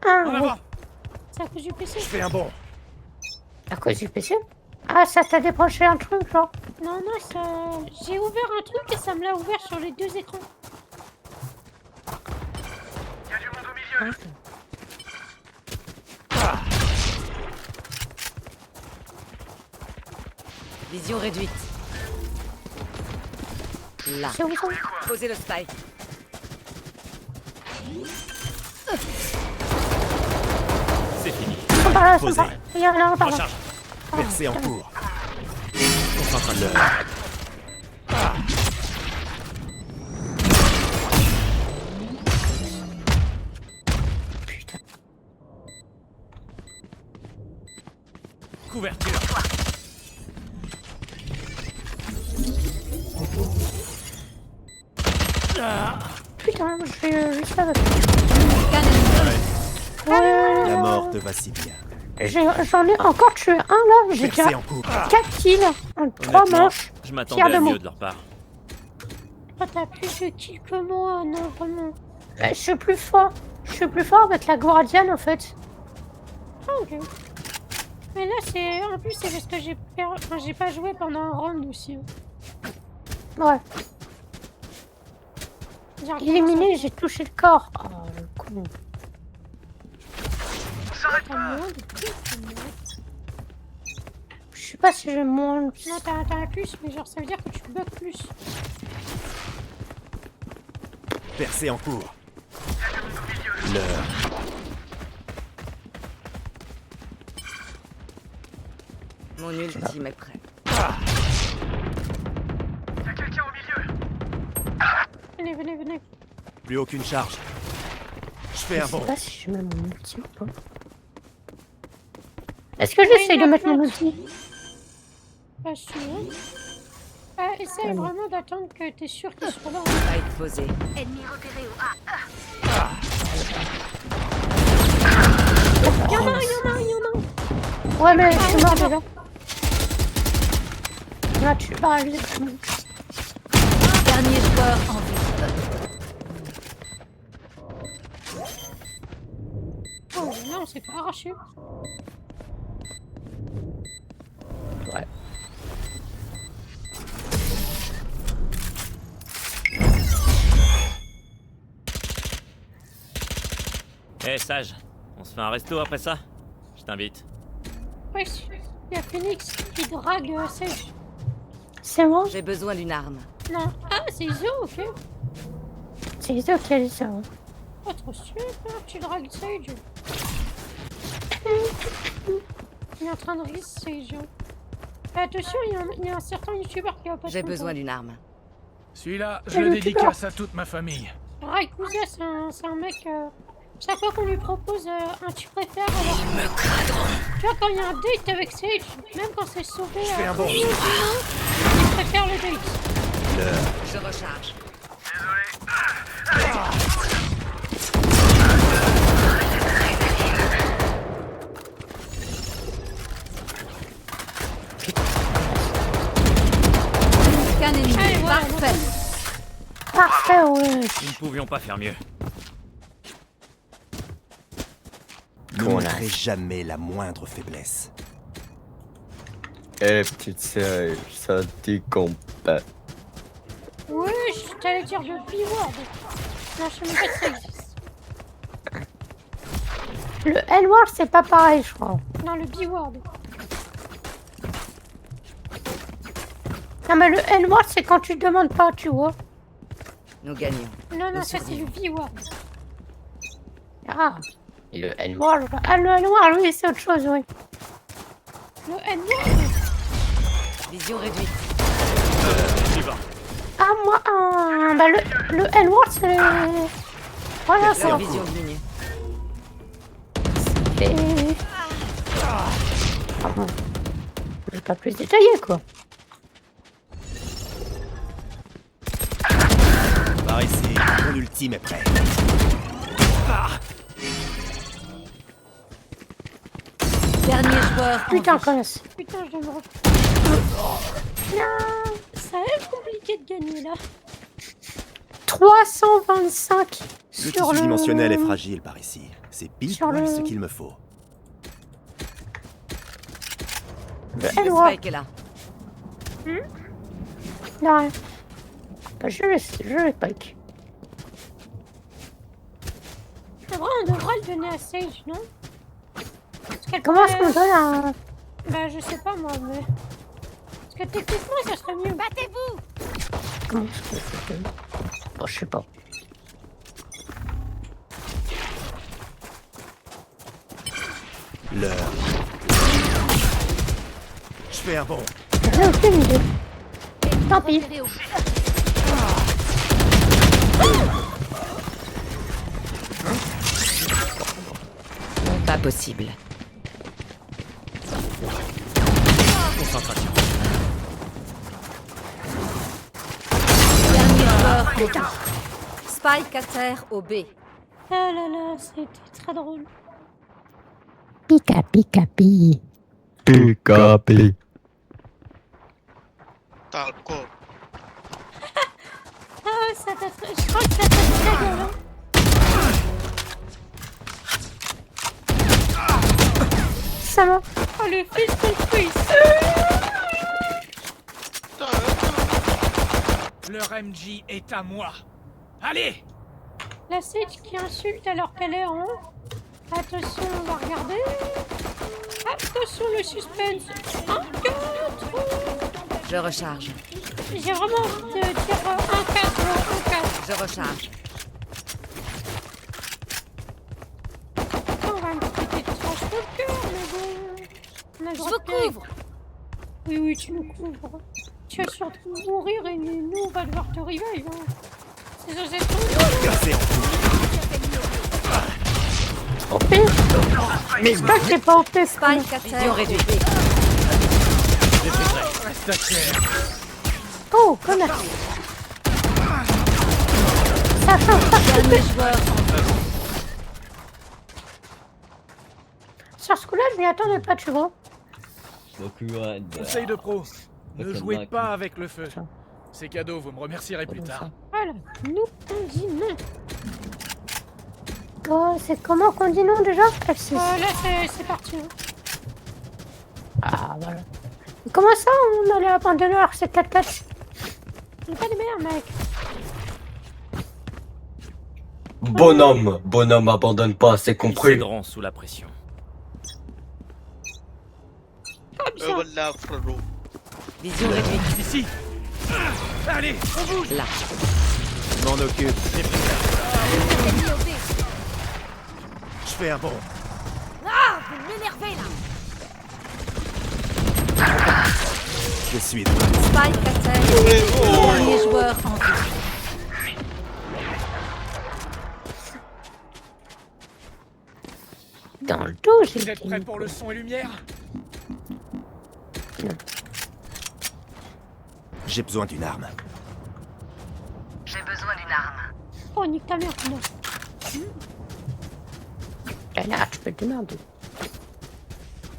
Ah, En oui. avant. C'est à cause du PC. Je fais un bond. À cause du PC. Ah, ça t'a débranché un truc, genre. Non, non, ça... J'ai ouvert un truc et ça me l'a ouvert sur les 2 écrans. Il y a du monde au milieu. Vision réduite. Là. C'est où ça? Posez le spike. C'est fini. Ils sont par là, ils sont Posé. par là. Il y en a un par là. Recharge. Percée en cours. Concentre-le. Couverture. Putain, je vais juste avec. Qu'un ennemi. La mort te va si bien. J'en ai encore tué un là. J'ai Percée déjà en cours. 4 kills en 3 Honnêtement, manches. je m'attendais Fier à de moi. mieux de leur part. Toi, t'as plus de kills que moi, non, vraiment. Je suis plus fort. Je suis plus fort avec la Guardiane en fait. Ah, ok. Mais là, c'est... En plus, c'est parce que j'ai pas joué pendant un round aussi. Hein. Ouais. J'ai Éliminé, j'ai touché le corps. Oh le con. T'as moins de kills que moi. Je sais pas si j'ai moins. Non, t'as un plus, mais genre, ça veut dire que tu bugs plus. Percée en cours. L'heure. Mon ultime est prêt. Venez, venez, venez. Plus aucune charge. Je fais Je un sais bond. pas si je mets mon ulti ou pas. Est-ce que j'essaye de mettre mon ulti? Pas sûr. Essaye vraiment d'attendre que t'es sûr qu'ils soient là. Spike posé. Il y en a un. Ouais, mais je suis mort déjà. Là, tu vas aller. Dernier joueur en vie. Oh non, on s'est fait arracher. Ouais. Eh, Sage, on se fait un resto après ça? Je t'invite. Wesh, il y a Phoenix qui drague Sage. C'est moi? J'ai besoin d'une arme. Non. Ah, c'est Iso, ok. C'est Iso qui a dit ça. Hein. Oh, trop stylé, toi, tu dragues Sage. Il est en train de rire, Sage. Attention, il y a un certain youtubeur qui va pas J'ai besoin d'une arme. Celui-là, je le dédicace à toute ma famille. Raikusa, c'est un mec. Chaque fois qu'on lui propose un tu préfères, alors. Tu vois, quand il y a un date avec Sage, même quand c'est sauvé, Je fais un bon. il préfère le date. Je recharge. Qu'un ennemi. Allez, voilà, Parfait. Parfait, ouais. Nous ne pouvions pas faire mieux. Ne montrez jamais la moindre faiblesse. Eh, petite sœur, ça décompe. Oui, je t'allais dire le B-word. Non, je sais même pas que ça existe. Le N-word, c'est pas pareil, je crois. Non, le B-word. Non, mais le N-word, c'est quand tu demandes pas, tu vois. Nous gagnons. Non, non, Nous ça c'est le survivons. B-word. Ah, et le N-word. Ah, le N-word, oui, c'est autre chose, oui. Le N-word. Vision réduite. J'y va. Ah, moi, bah, le N-word, c'est... Voilà, ça. Leur vision diminuée. Et... Ah bon. J'ai pas plus détaillé, quoi. Par ici, mon ultime est prêt. Dernier joueur. Putain, connasse. Putain, je dois me Non, ça va être compliqué de gagner là. 325 Le sur tissu le... dimensionnel est fragile par ici. C'est pile Sur poil le- ce qu'il me faut. Le Le N-word. spike est là. Non. Bah, je le spike. C'est vrai, on devrait le donner à Sage, non? Parce qu'elle Comment est-ce pourrait- qu'on donne un... Bah, je sais pas moi, mais. Parce que techniquement, ça serait mieux. Battez-vous. Comment est-ce qu'on donne? Bon, je sais pas. L'heure. Je fais un bond. J'ai aucune idée. Tant pis. Repéré au- Pas possible. Concentration. Dernier joueur. Spike à terre au B. Ah là là, c'était très drôle. Pika, pika, pi. Picapi. Ah, ça t'a fait... Je crois que ça t'a fait la gueule, hein. Ça va. Oh, le fils de fils. Leur MJ est à moi. Allez! La Sage qui insulte alors qu'elle est en haut. Attention, on va regarder. Attention, le suspense. 1, 4. Je recharge. J'ai vraiment envie de dire 1, 4, 1, 4. Je recharge. On va un petit peu de tranche de cœur, mais bon. On a le Je droit vous de payer. couvre. Oui, oui, tu nous couvres. Tu vas surtout mourir et nous, on va devoir te revive. Hein. C'est censé être ton Cassé en tout. OP. Mais c'est pas que c'est pas OP. Spike à Vision terre. réduite. Reste à terre. Oh, connard. Ça change pas. Dernier joueur. Sur ce coup-là, je m'y attendais pas, tu vois. Conseil de pro. Ne Comme jouez Mac. pas avec le feu. C'est cadeau, vous me remercierez plus tard. Voilà, nous, on dit non. Oh, c'est comment qu'on dit non déjà? F6. Là, c'est parti. Hein. Ah, voilà. Comment ça, on allait abandonner alors que c'est 4-4? On est pas des meilleurs, mec. Bonhomme abandonne pas, c'est Ils compris. céderont sous la pression. Comme ça. Vision réduite. Ici. Allez, on bouge. Là. Je m'en occupe. Ennemi au B. Je fais un bond. Ah, vous m'énervez là. Je suis de Spike à terre. Dernier joueur en vie. Dans le dos, Vous j'ai êtes prêts pour le son et lumière? J'ai besoin d'une arme. micro, nique ta mère. Non. Là, tu peux te demander.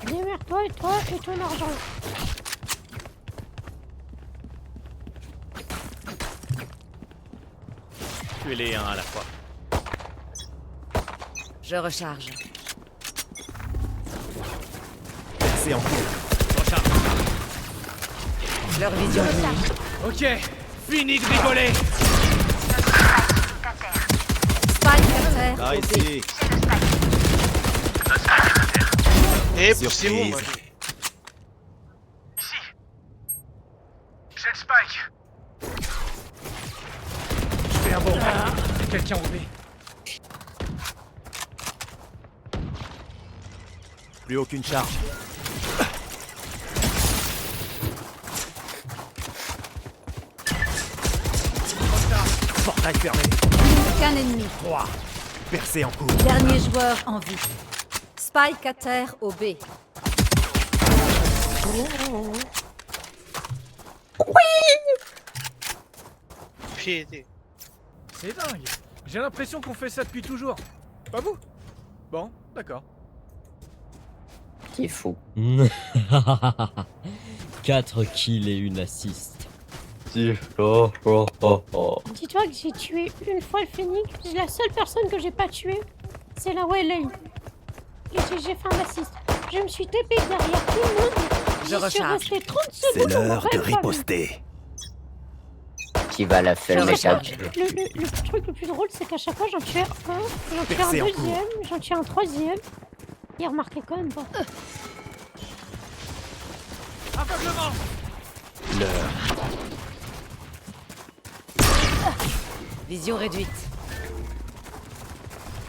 Démerde-toi et toi et ton argent. Tuez-les un à la fois. Je recharge. C'est en cours. Recharge. Leur vision diminue. Ok, fini de rigoler. Spike à terre. Ah, ici. Et poussez-vous, moi. Ici. J'ai le spike. Je fais un bon. Quelqu'un au B. Plus aucune charge. Portail fermé. Aucun ennemi. 3. Percé en cours. Dernier joueur en vie. Spike à terre au B. Piété. C'est dingue. J'ai l'impression qu'on fait ça depuis toujours. Pas vous? Bon, d'accord. C'est fou. 4 kills et une assist. Dis-toi que j'ai tué une fois le Phoenix. La seule personne que j'ai pas tuée, c'est la Waylay. Et j'ai fait un assist. Je me suis TP derrière tout le monde. Je J'y suis recharge. resté 30 C'est secondes. l'heure de on m'aurait pas vu. riposter. Qui va la faire Je le recharge. câble. Le truc le plus drôle, c'est qu'à chaque fois, j'en tuais un, j'en tuais un Percé en deuxième, j'en tuais un troisième. Il remarquait quand même pas. Aveuglement. L'heure. Vision réduite.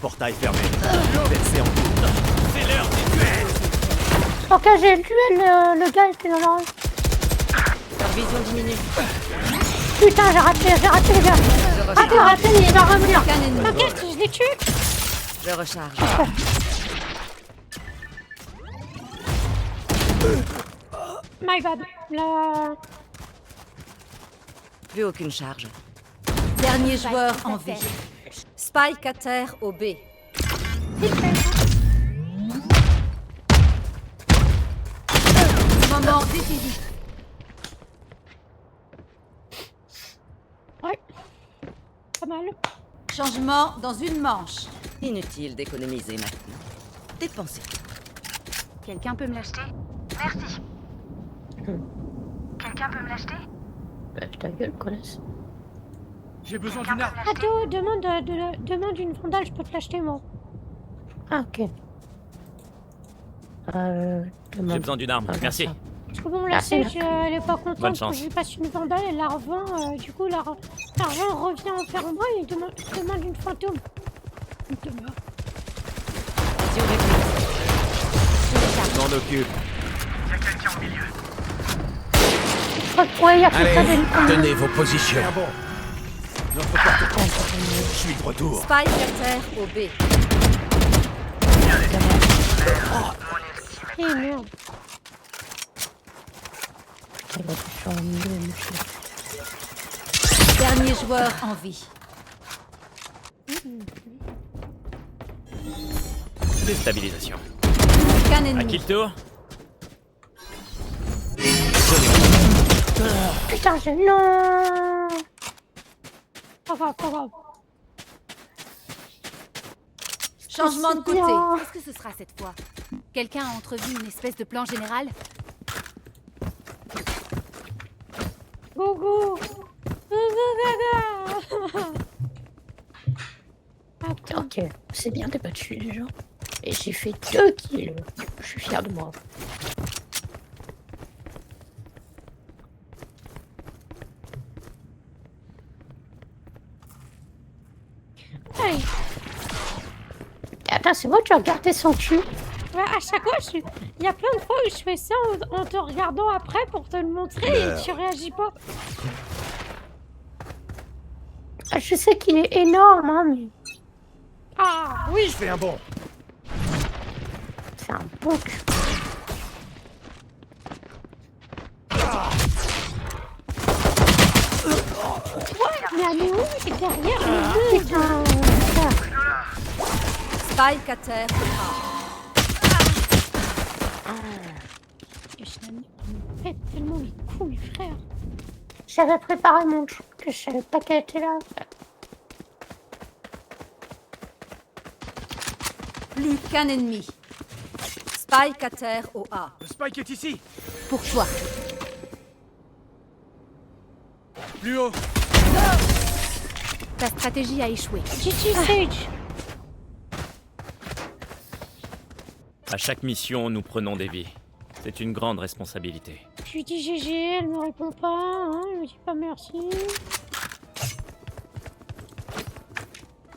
Portail fermé. Percé en cours. C'est l'heure du duel. Ok, j'ai tué le gars qui est dans la rue. Leur vision diminue. Putain, j'ai raté les gars. Je Raté, il va revenir. Aucun ennemi. T'inquiète, je l'ai tué. Je recharge. My bad. La... Plus aucune charge. Dernier joueur en vie. Spike à terre au B. Moment décisif. Ouais. Pas mal. Changement dans une manche. Inutile d'économiser maintenant. Dépensez. Quelqu'un peut me l'acheter? Merci. Quelqu'un peut me l'acheter? Bah, ta gueule, connasse. J'ai besoin d'une arme. Attends, demande une vandale, je peux te l'acheter moi. Ah, ok. J'ai besoin d'une arme. Merci. Parce que bon, la Sage, elle est pas Bonne contente que chance. je lui passe une vandale, elle la revend, du coup l'argent revient en faire moi et demande une fantôme. Une demeure. Vision réduite. Je m'en occupe. Ouais, y'a Allez, quelqu'un de tenez vos positions. C'est bon. Notre porte-compte. Je suis de retour. Spike à terre au B. Eh merde. Dernier joueur en vie. Déstabilisation. Aucun À ennemi. qui le tour? Putain, non. Pas grave, pas grave. Changement de côté. Bien. Qu'est-ce que ce sera cette fois? Quelqu'un a entrevu une espèce de plan général? Go go. Go go gaga. Attends. Ok, c'est bien de pas tuer les gens. Et j'ai fait 2 kills. Je suis fier de moi. Allez. Attends, c'est moi, tu as regardé son cul. Ouais, à chaque fois, il y a plein de fois où je fais ça en te regardant après pour te le montrer et tu réagis pas. Ah, je sais qu'il est énorme, hein, mais Ah oui. Je fais un bond. c'est un bon cul. Mais elle est où? Elle est derrière le Putain. Spike à terre A. Je me pète tellement les couilles, frère. J'avais préparé mon truc, que je savais pas qu'elle était là. Plus qu'un ennemi. Spike à terre au A. Le Spike est ici. Pour toi. Plus haut. Ta stratégie a échoué. GG Sage. À chaque mission, nous prenons des vies. C'est une grande responsabilité. Je lui dis GG, elle me répond pas, hein, elle me dit pas merci.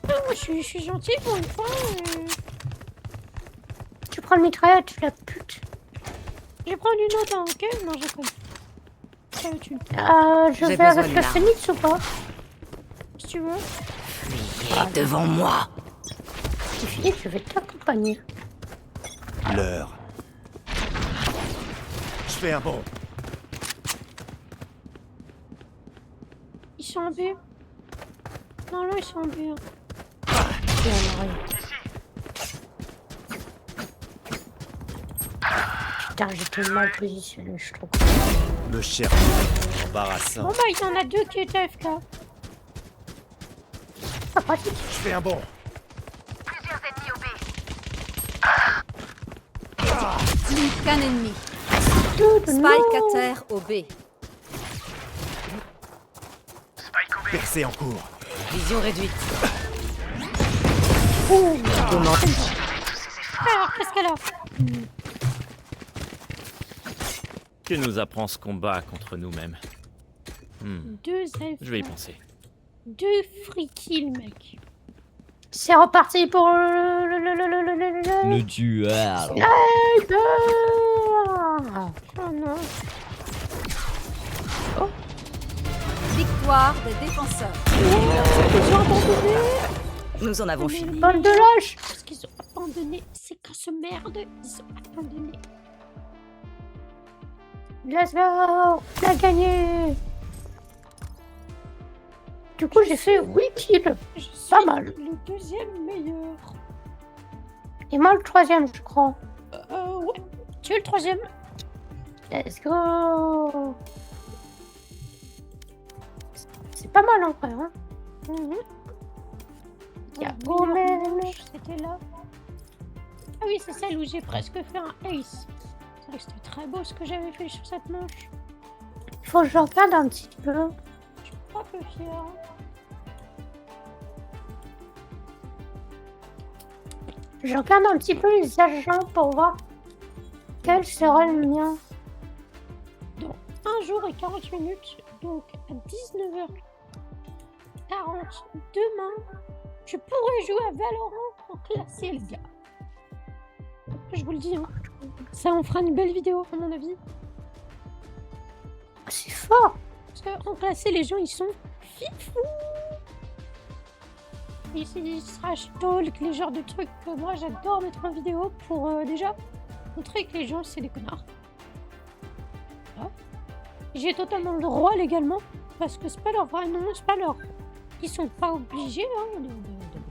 Ah, moi, je suis gentille pour une fois. Tu prends le mitraillette, la pute. Je vais prendre une autre, hein, ok? Non, je connais. Ça va, tu. Je vais avec le phénix ou pas? Si tu veux. Fuyez devant moi. C'est fini, je vais t'accompagner. L'heure. Je fais un bond. Ils sont en B. Non, là, ils sont en B. Hein. Putain, j'étais mal positionné, je trouve. Me cherche. Embarrassant. Bon, bah, il y en a deux qui étaient AFK. Pas pratique. Je fais un bond. Plus qu'un ennemi. Spike à terre au B. Percée en cours. Vision réduite. Alors, qu'est-ce qu'elle a? Que nous apprend ce combat contre nous-mêmes? Deux AFK. Je vais y penser. Deux free kills, mec. C'est reparti pour Le duel. Oh non. Victoire des défenseurs. Ils ont abandonné. Nous en avons fini. Bande de lâches. Parce qu'ils ont abandonné. C'est quand ce merde. Ils ont abandonné. Let's go. On a gagné. Du coup, j'ai fait 8 kills. Je suis Pas mal. le deuxième meilleur. Et moi, le troisième, je crois. Ouais. Tu es le troisième. Let's go. C'est pas mal en vrai, hein. Il y a Omen. C'était là. Ah oui, c'est celle où j'ai presque fait un ace. C'est vrai que c'était très beau ce que j'avais fait sur cette manche. Il faut que je regarde un petit peu. Je suis pas peu fière. Je regarde un petit peu les agents pour voir quel serait le mien. Dans 1 jour et 40 minutes, donc à 19h40 demain, je pourrais jouer à Valorant en classé, les gars. Je vous le dis, hein. Ça en fera une belle vidéo, à mon avis. C'est fort. Parce qu'en classé, les gens, ils sont fifous. Ici, Trash Talk, les genres de trucs que moi, j'adore mettre en vidéo pour déjà montrer que les gens, c'est des connards. Voilà. J'ai totalement le droit légalement, parce que c'est pas leur vrai nom, c'est pas leur... Ils sont pas obligés hein, de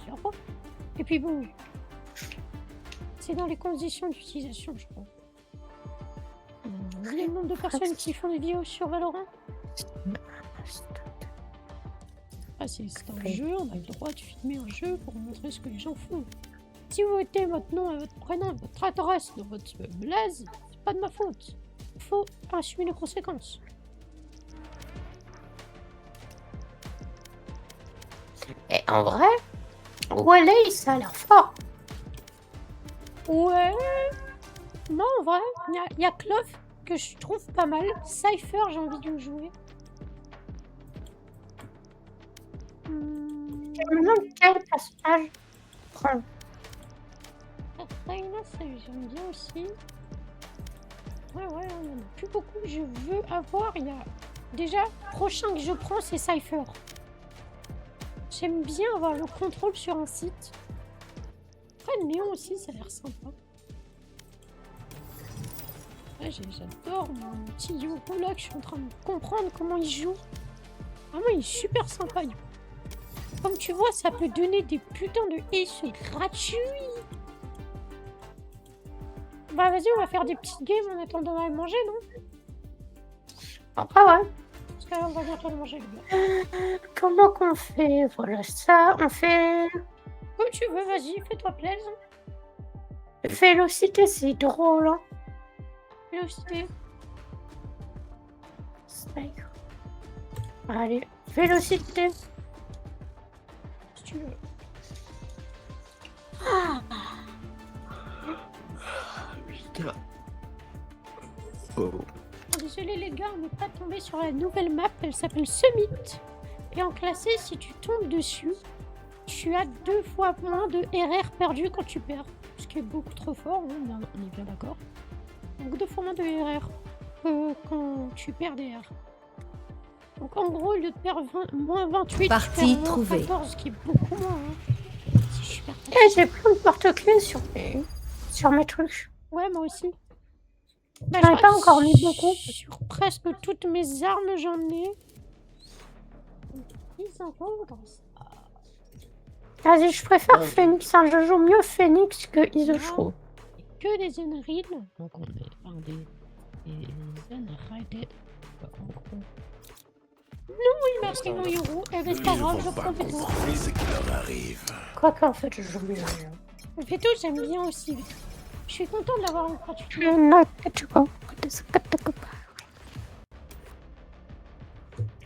dire quoi. Et puis bon, c'est dans les conditions d'utilisation, je crois. Le nombre de personnes qui font des vidéos sur Valorant. Ah, c'est un jeu, on a le droit de filmer un jeu pour montrer ce que les gens font. Si vous mettez votre nom et votre prénom, votre adresse dans votre blaze, c'est pas de ma faute. Faut assumer les conséquences. Et en vrai, Wally, ça a l'air fort. Ouais. Non, en vrai, il y a Clove que je trouve pas mal. Cypher, j'ai envie de le jouer. Je me demande quel personnage prendre. Reyna, ça j'aime bien aussi. Ouais, on en a plus beaucoup. Je veux avoir. Il y a déjà, prochain que je prends, c'est Cypher. J'aime bien avoir le contrôle sur un site. Après, Néon aussi, ça a l'air sympa. Ouais, j'adore mon petit Yoko là que je suis en train de comprendre comment il joue. Vraiment, il est super sympa. Comme tu vois, ça peut donner des putains de ace gratuits. Bah vas-y, on va faire des petites games en attendant d'aller manger, non? Après, ouais. Parce que là, on va bientôt aller manger, les gars. Comment qu'on fait? Voilà, ça, on fait... Comme tu veux, vas-y, fais-toi plaisir. Vélocité, c'est drôle, hein. Vélocité. Spike. Allez, vélocité. Si tu veux. Désolé les gars, on n'est pas tombé sur la nouvelle map, elle s'appelle Summit. Et en classé, si tu tombes dessus, tu as 2 fois moins de RR perdu quand tu perds. Ce qui est beaucoup trop fort, hein, on est bien d'accord. Donc 2 fois moins de RR quand tu perds des R. Donc en gros, au lieu de perdre moins 28, Partie tu perds moins trouvée. 14, ce qui est beaucoup moins. Hein. C'est super. Et j'ai plein de porte-clés sur mes trucs. Ouais, moi aussi. Bah, J'en ai pas encore mis beaucoup. Sur presque toutes mes armes, j'en ai. Ils en ont dans ça. Vas-y, je préfère Phoenix. Hein. Je joue mieux Phoenix que Isoshro. Que des Unreal. Donc on est un des Unrated. En gros. Non, il m'a pris mon héros. Eh ben, c'est pas grave, je prends Veto. Quoi qu'en fait, je joue mieux. Veto, j'aime bien aussi. Je suis content de l'avoir en gratuit.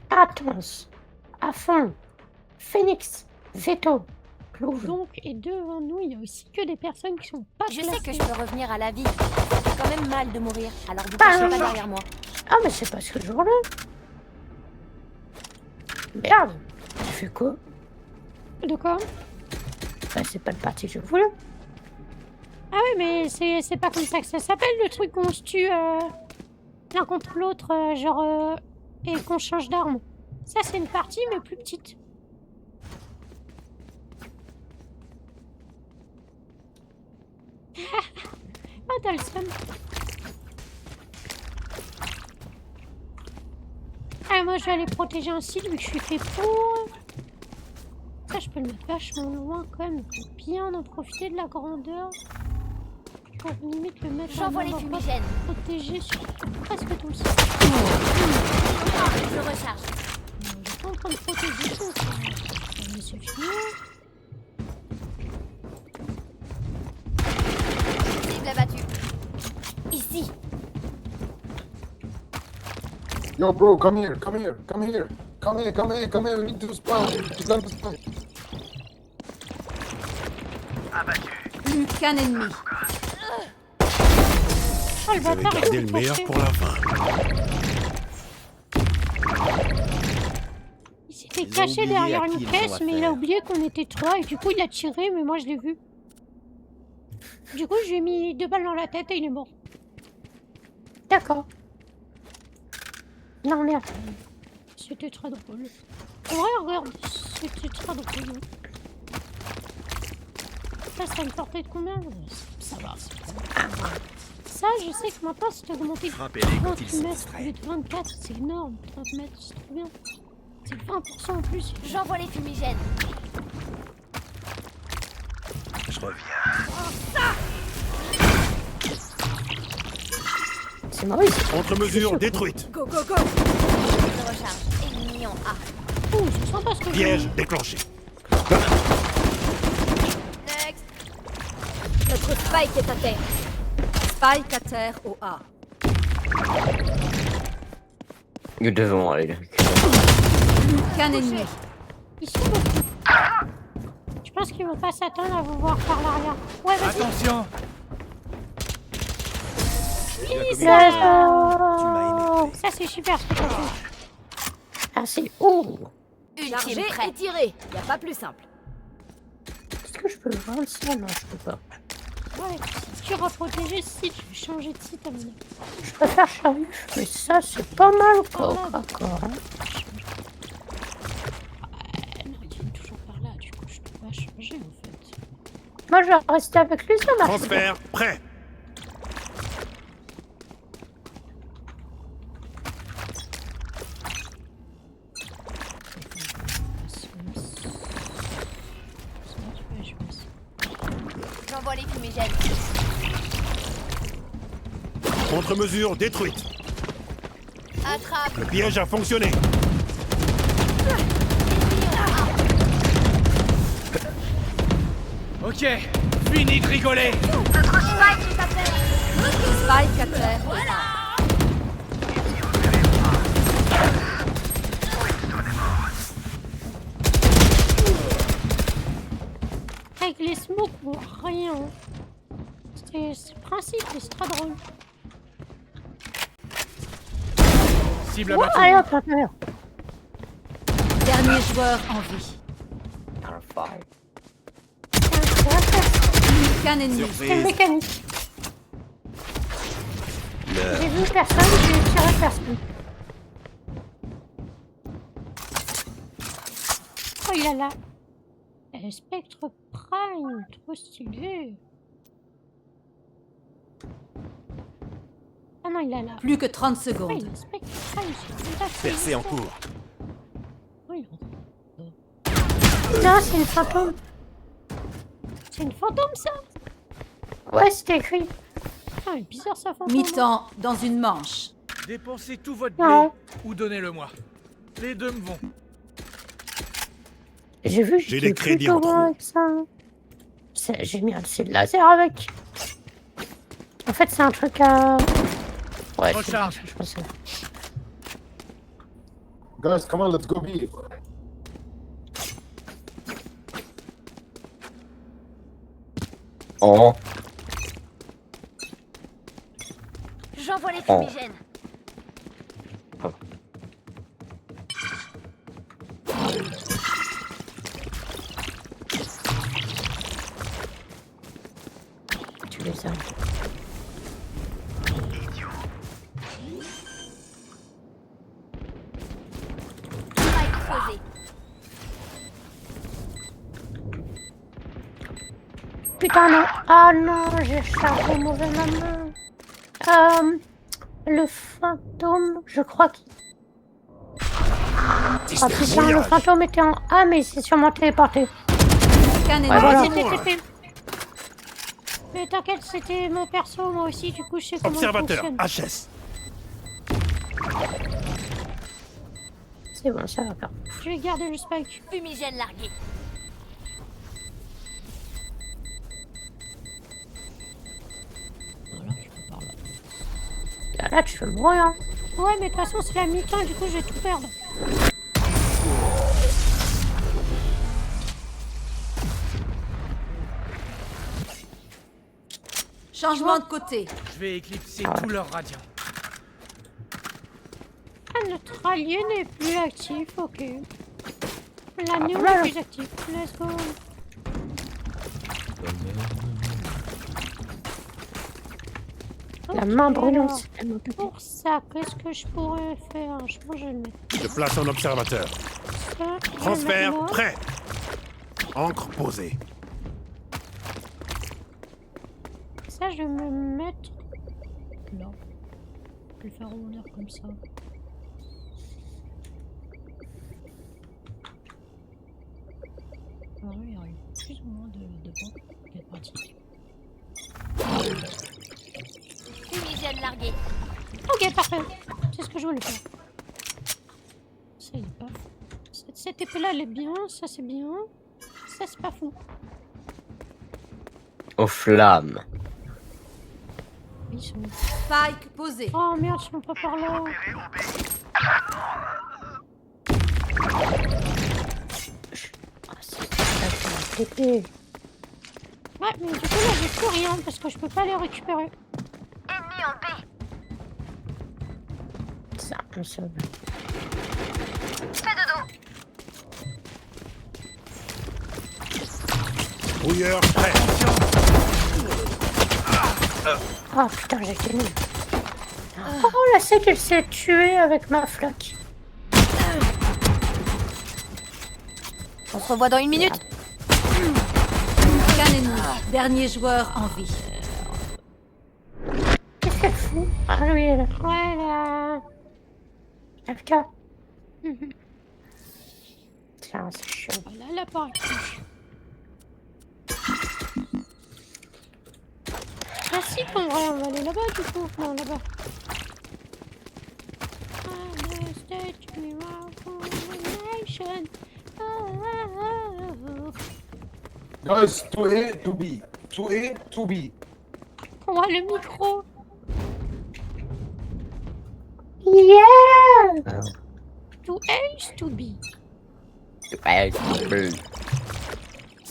Attention. À fond. Phoenix. Veto. Clove. Donc, et devant nous, il y a aussi que des personnes qui sont pas Je classées. sais que je peux revenir à la vie. C'est quand même mal de mourir, alors vous cachez pas derrière moi. Ah, mais c'est pas ce que je voulais. Merde. Tu fais quoi? De quoi? Bah, c'est pas le parti que je voulais. Ah oui, mais c'est pas comme ça que ça s'appelle, le truc qu'on se tue l'un contre l'autre, et qu'on change d'arme. Ça, c'est une partie, mais plus petite. Ah, t'as le seum. Ah, moi, je vais aller protéger un site, vu que je suis fait pour. Ça, je peux le mettre vachement loin, quand même. Il faut bien en profiter de la grandeur. Pour limite le mettre J'envoie les fumigènes. Protéger sur presque tout le site. Je recharge. Je suis pas en train de protéger tout. Ça me suffit. Cible abattue. Ici. Yo, bro, come here, come here, come here. Come here, come here, come here, we need to spawn. To plant the spawn. Plus qu'un ennemi. Oh, le Vous avez bâtard, gardé il le est meilleur touché. pour la fin. Il s'était Ils ont caché oublié derrière à qui une ils ont caisse, mais il a affaire. oublié qu'on était 3 et du coup il a tiré, mais moi je l'ai vu. Du coup, je lui ai mis 2 balles dans la tête et il est mort. D'accord. Non, merde. C'était très drôle. En vrai, regarde, c'était très drôle. Ça me portait de combien? Ça va. Ça, je sais que maintenant, c'est augmenté de Frappez-les quand 30 ils sont mètres au distraits. lieu de 24, c'est énorme. 30 mètres, c'est trop bien. C'est 20% en plus. J'envoie les fumigènes. Je reviens. C'est Maurice. Contre-mesure détruite. Go, go, go. Je recharge. Ennemi en A. Oh, c'est sympa ce que Piège déclenché. Next. Notre Spike est à terre. Spike à terre au A. You devant, allez. Plus qu'un ennemi. Ils sont beaucoup. Je pense qu'ils vont pas s'attendre à vous voir par l'arrière. Ouais, vas-y. Attention. Oui, Tu ça. m'as énervé. Ça, c'est super ce que tu fais. Ah, c'est... Oh. Ultime Chargé prêt. et tiré. Y a pas plus simple. Est-ce que je peux le vendre ça? Non, je peux pas. Ouais, si tu auras protégé ce site, je vais changer de site à mon avis. Je préfère Charlie, mais ça, c'est pas mal, quoi. D'accord. Hein. Non, il est toujours par là, du coup, je peux pas changer en fait. Moi, je vais rester avec lui, ça marche. Transfert prêt. J'envoie les fumigènes. Contre-mesure détruite. Attrape. Le piège a fonctionné. Ok, fini de rigoler. Notre Spike est à terre. Spike à terre. Avec les smokes, on voit rien. C'est le principe, mais c'est très drôle. Cible Ouais, abattue. allez hop, hop, hop. Dernier joueur en vie. Qu'un ennemi. C'est une mécanique. J'ai vu personne, j'ai tiré personne. Oh, il a là. Spectre Prime, trop stylé. Ah non, il a là. Plus que 30 Ah, secondes. il a Spectre Prime, c'est tout à fait. Percée en cours. Oui, Non, c'est une fantôme. c'est une fantôme, ça. Ouais, c'était écrit. Ah, mais bizarre, ça fantôme. Mi-temps dans une manche. Dépensez tout votre Non. blé ou donnez-le-moi. Les deux me vont. J'ai vu, J'ai j'étais les crédits plutôt en bon trop. avec ça. J'ai mis un c'est de laser avec. En fait, c'est un truc à... Ouais, c'est Recharge. je pense. Guys, come on, let's go B. Oh. J'envoie les fumigènes. Tu les as. Spike posé. Putain, non. Ah non, j'ai chargé mauvais ma main. Le fantôme, je crois qu'il... Ah putain, le fantôme était en A, mais il s'est sûrement téléporté. Qu'un ennemi. Ouais, voilà. C'était TP. Mais t'inquiète, c'était mon perso, moi aussi, du coup, je sais comment Observateur, il fonctionne. HS. C'est bon, ça va pas. Je vais garder le spike. Fumigène largué. Là, tu veux mourir. Hein. Ouais, mais de toute façon, c'est la mi-temps, du coup, je vais tout perdre. Changement de côté. Je vais éclipser Ah ouais. tout leur radiant. Ah, notre allié n'est plus actif, ok. La néo voilà. est plus active. Let's go. La main Ok, brûlante, alors, c'est tellement petit. pour ça, qu'est-ce que je pourrais faire? Je pense que je vais le mettre. Je place un observateur. Ça, je vais le mettre Transfert là. prêt. Encre posée. Ça, je vais me mettre là. Je vais le faire rebondir comme ça. Alors, il y a plus ou moins de banques qui est pratique. Fumigène largué. Ok, parfait. C'est ce que je voulais faire. Ça, il est pas fou. Cette épée-là, elle est bien. Ça, c'est bien. Ça, c'est pas fou. Aux flammes. Ils sont... Spike posé. Oh merde, ils sont pas par là. C'était... Ouais, mais du coup, là, j'ai plus rien parce que je peux pas les récupérer. Ennemi en B. C'est un peu ça. Fais dodo. Brouilleur prêt. Ah putain, j'ai été nul. Oh, là, c'est qu'elle s'est tuée avec ma flaque. On se revoit dans une minute. Qu'un ennemi. Dernier joueur en vie. Qu'est-ce qu'elle fout? Ah oui, elle est Ouais, là. FK. Tiens, c'est chaud. Voilà, là, par ici. un site en vrai, on va aller là-bas du coup. Non, là-bas. Guys, to A, to B. To A, to B. On a le micro. Yeah! To H, to B.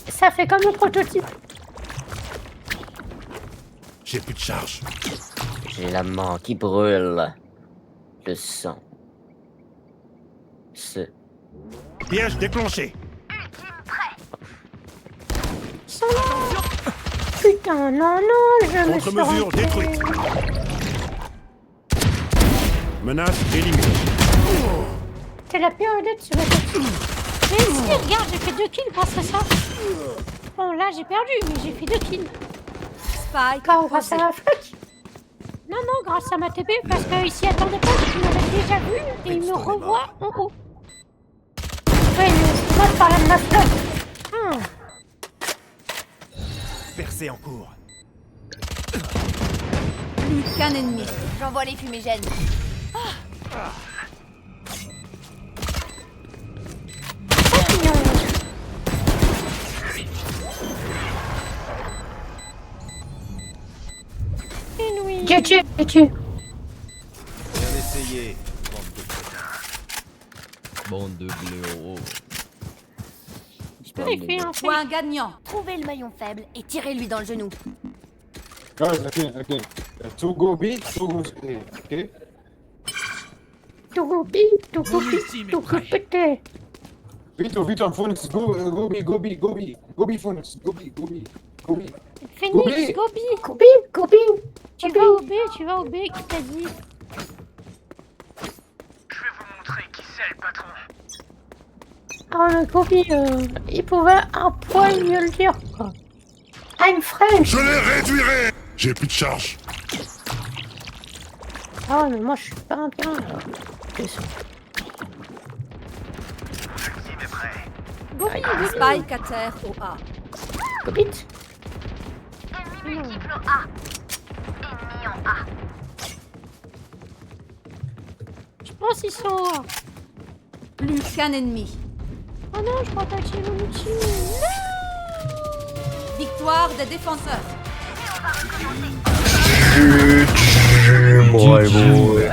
Ça fait comme le prototype. J'ai plus de charge. J'ai la main qui brûle. Le sang. Piège déclenché. Putain, non, non, je me suis Contre-mesure rentrée. détruite. Menace éliminée. C'est la période sur la tête. Mais si, regarde, j'ai fait 2 kills grâce à ça. Bon, là, j'ai perdu, mais j'ai fait 2 kills. Spike grâce à la flic. Non, non, grâce à ma TP, parce qu'il s'y attendait pas, il m'avait déjà vu, et il me revoit en haut. Oui, mais moi, je parlais de ma flotte. Percée en cours. Plus qu'un ennemi. J'envoie les fumigènes. J'ai tué. Bien essayé, bande de blaireaux. Je peux écrire un Point gagnant. Trouvez le maillon faible et tirez-lui dans le genou. Guys, again. To go B, to go A. Okay? To go B, to go B, to go pété. Vito, Phoenix, go B, go B, go B. Go B, Phoenix, go B, go B. Go B. Phoenix, go B. Go B, go B. Tu vas au B, tu vas au B, qui t'a dit? Je vais vous montrer qui c'est le patron. Ah, le go B, il pouvait un poil mieux le dire, quoi. I'm French. Je les réduirai. J'ai plus de charge. Ah, mais moi, je suis pas bien, là. Go B, go B. Spike à terre au A. Go vite. Je pense qu'ils sont... Plus qu'un ennemi. Oh non, je crois pas que j'ai mon outil. Victoire des défenseurs.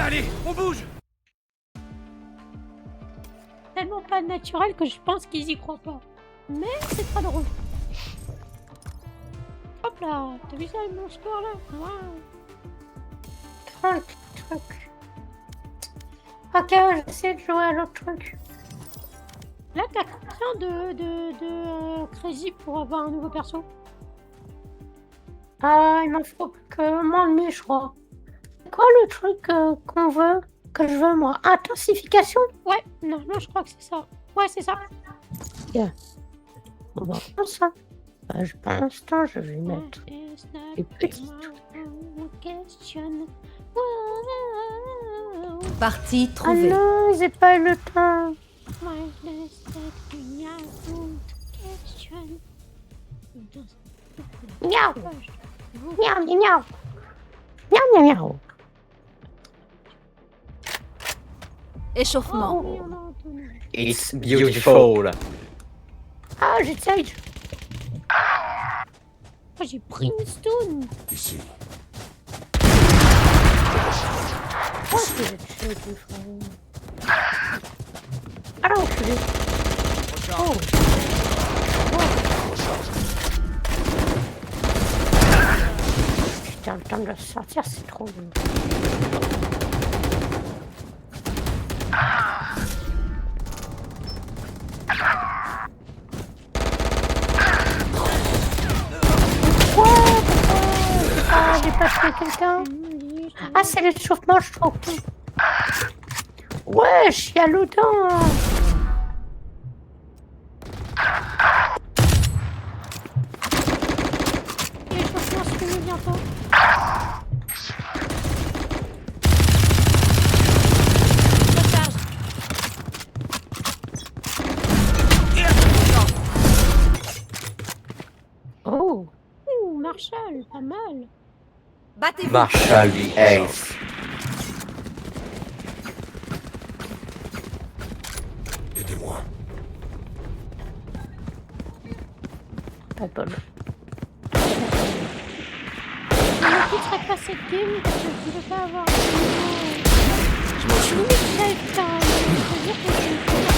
Allez, on bouge. Tellement pas naturel que je pense qu'ils y croient pas. Mais c'est très drôle. Hop là, t'as vu ça mon score là? Waouh. 30 trucs. Ok, j'essaie de jouer à l'autre truc. Là, t'as combien de Crazy pour avoir un nouveau perso? Ah, il m'en faut que moins de 1000, je crois. C'est quoi le truc qu'on veut, que je veux, moi? Intensification? Ouais, non, je crois que c'est ça. Ouais, c'est ça. Yeah. Bon, ça. Bah, je pense que je vais mettre les petits trucs. Partie Ah trouvée. non, j'ai pas eu le temps. Miaou. Miaou, miaou. Miaou, miaou, miaou. Échauffement. It's beautiful. Ah, j'ai Sage. Oh, j'ai pris une stone. Ici. Oh, c'est du frère. Alors, je vais... Oh. Putain, le temps de le sortir, c'est trop long. Quoi? Ah, j'ai pas tué quelqu'un. Ah, c'est l'échauffement, je trouve. Wesh, y'a l'odeur. L'échauffement se finit bientôt. Oh. Marshall, pas mal. Battez-vous. Marshall lui Ace. Aidez-moi. Attends. Je ne quitterai pas cette game parce que je ne veux pas avoir Je m'en suis. crève quand même. Je veux dire que je ne peux pas.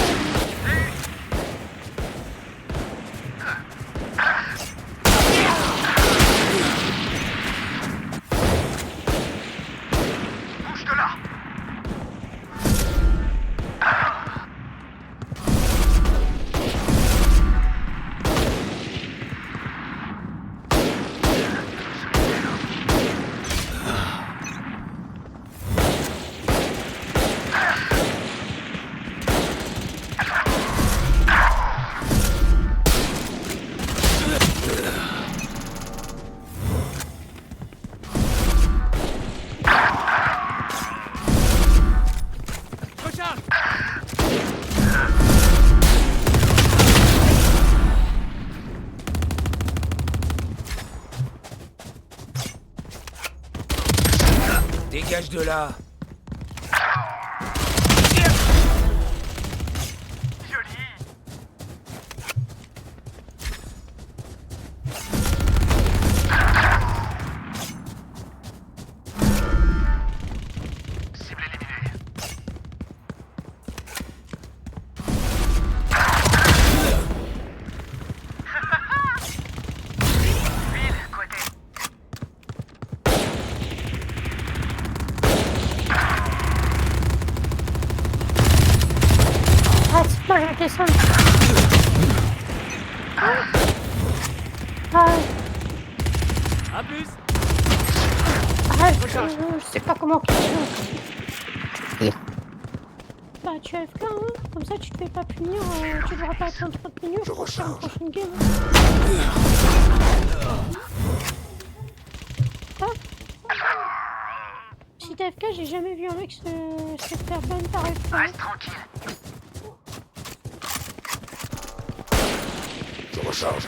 Dégage de là. Moi, je vais descendre. A plus. Je sais pas comment quitter. Bah, tu es AFK, hein. Comme ça, tu te fais pas punir. Tu devras pas attendre 30 minutes pour faire une prochaine game. Ah. Si t'es AFK, j'ai jamais vu un mec se faire ban par AFK. Reste tranquille. Je recharge.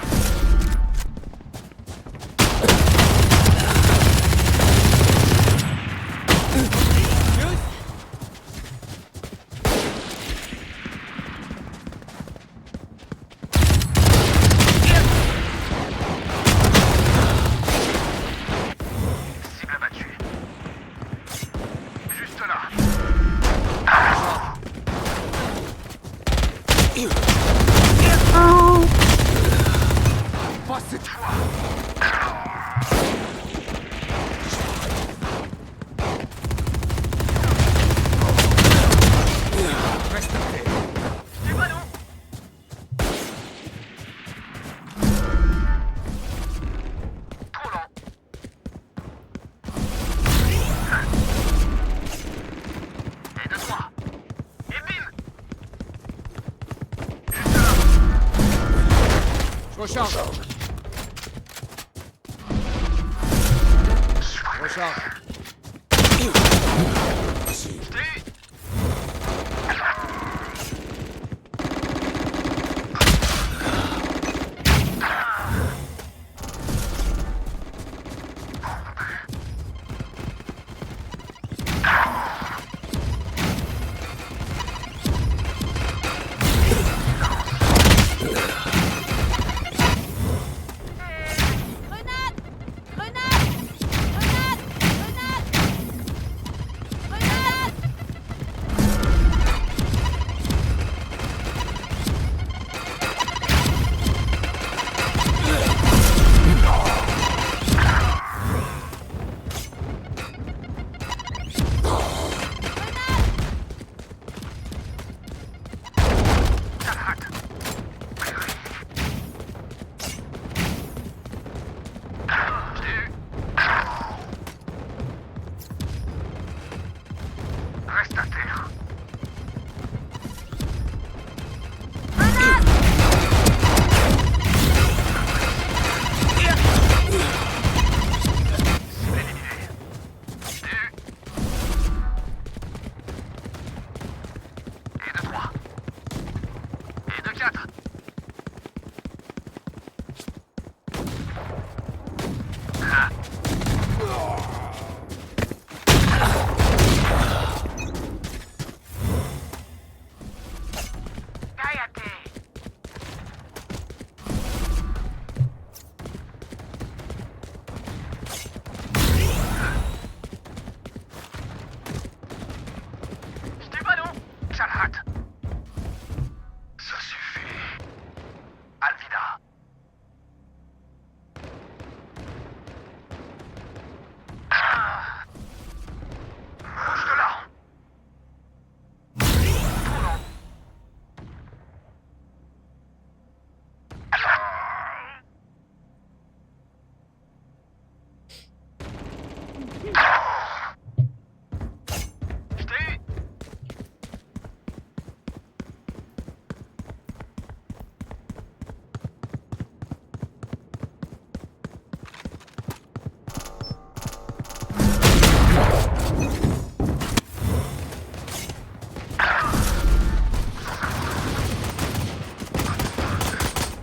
Pas cette fois. Reste à terre. Du ballon. Trop lent. Et de 3. Et bim. Juste là. Je recharge. Recharge.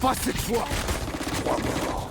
Pas cette fois. 3 morts.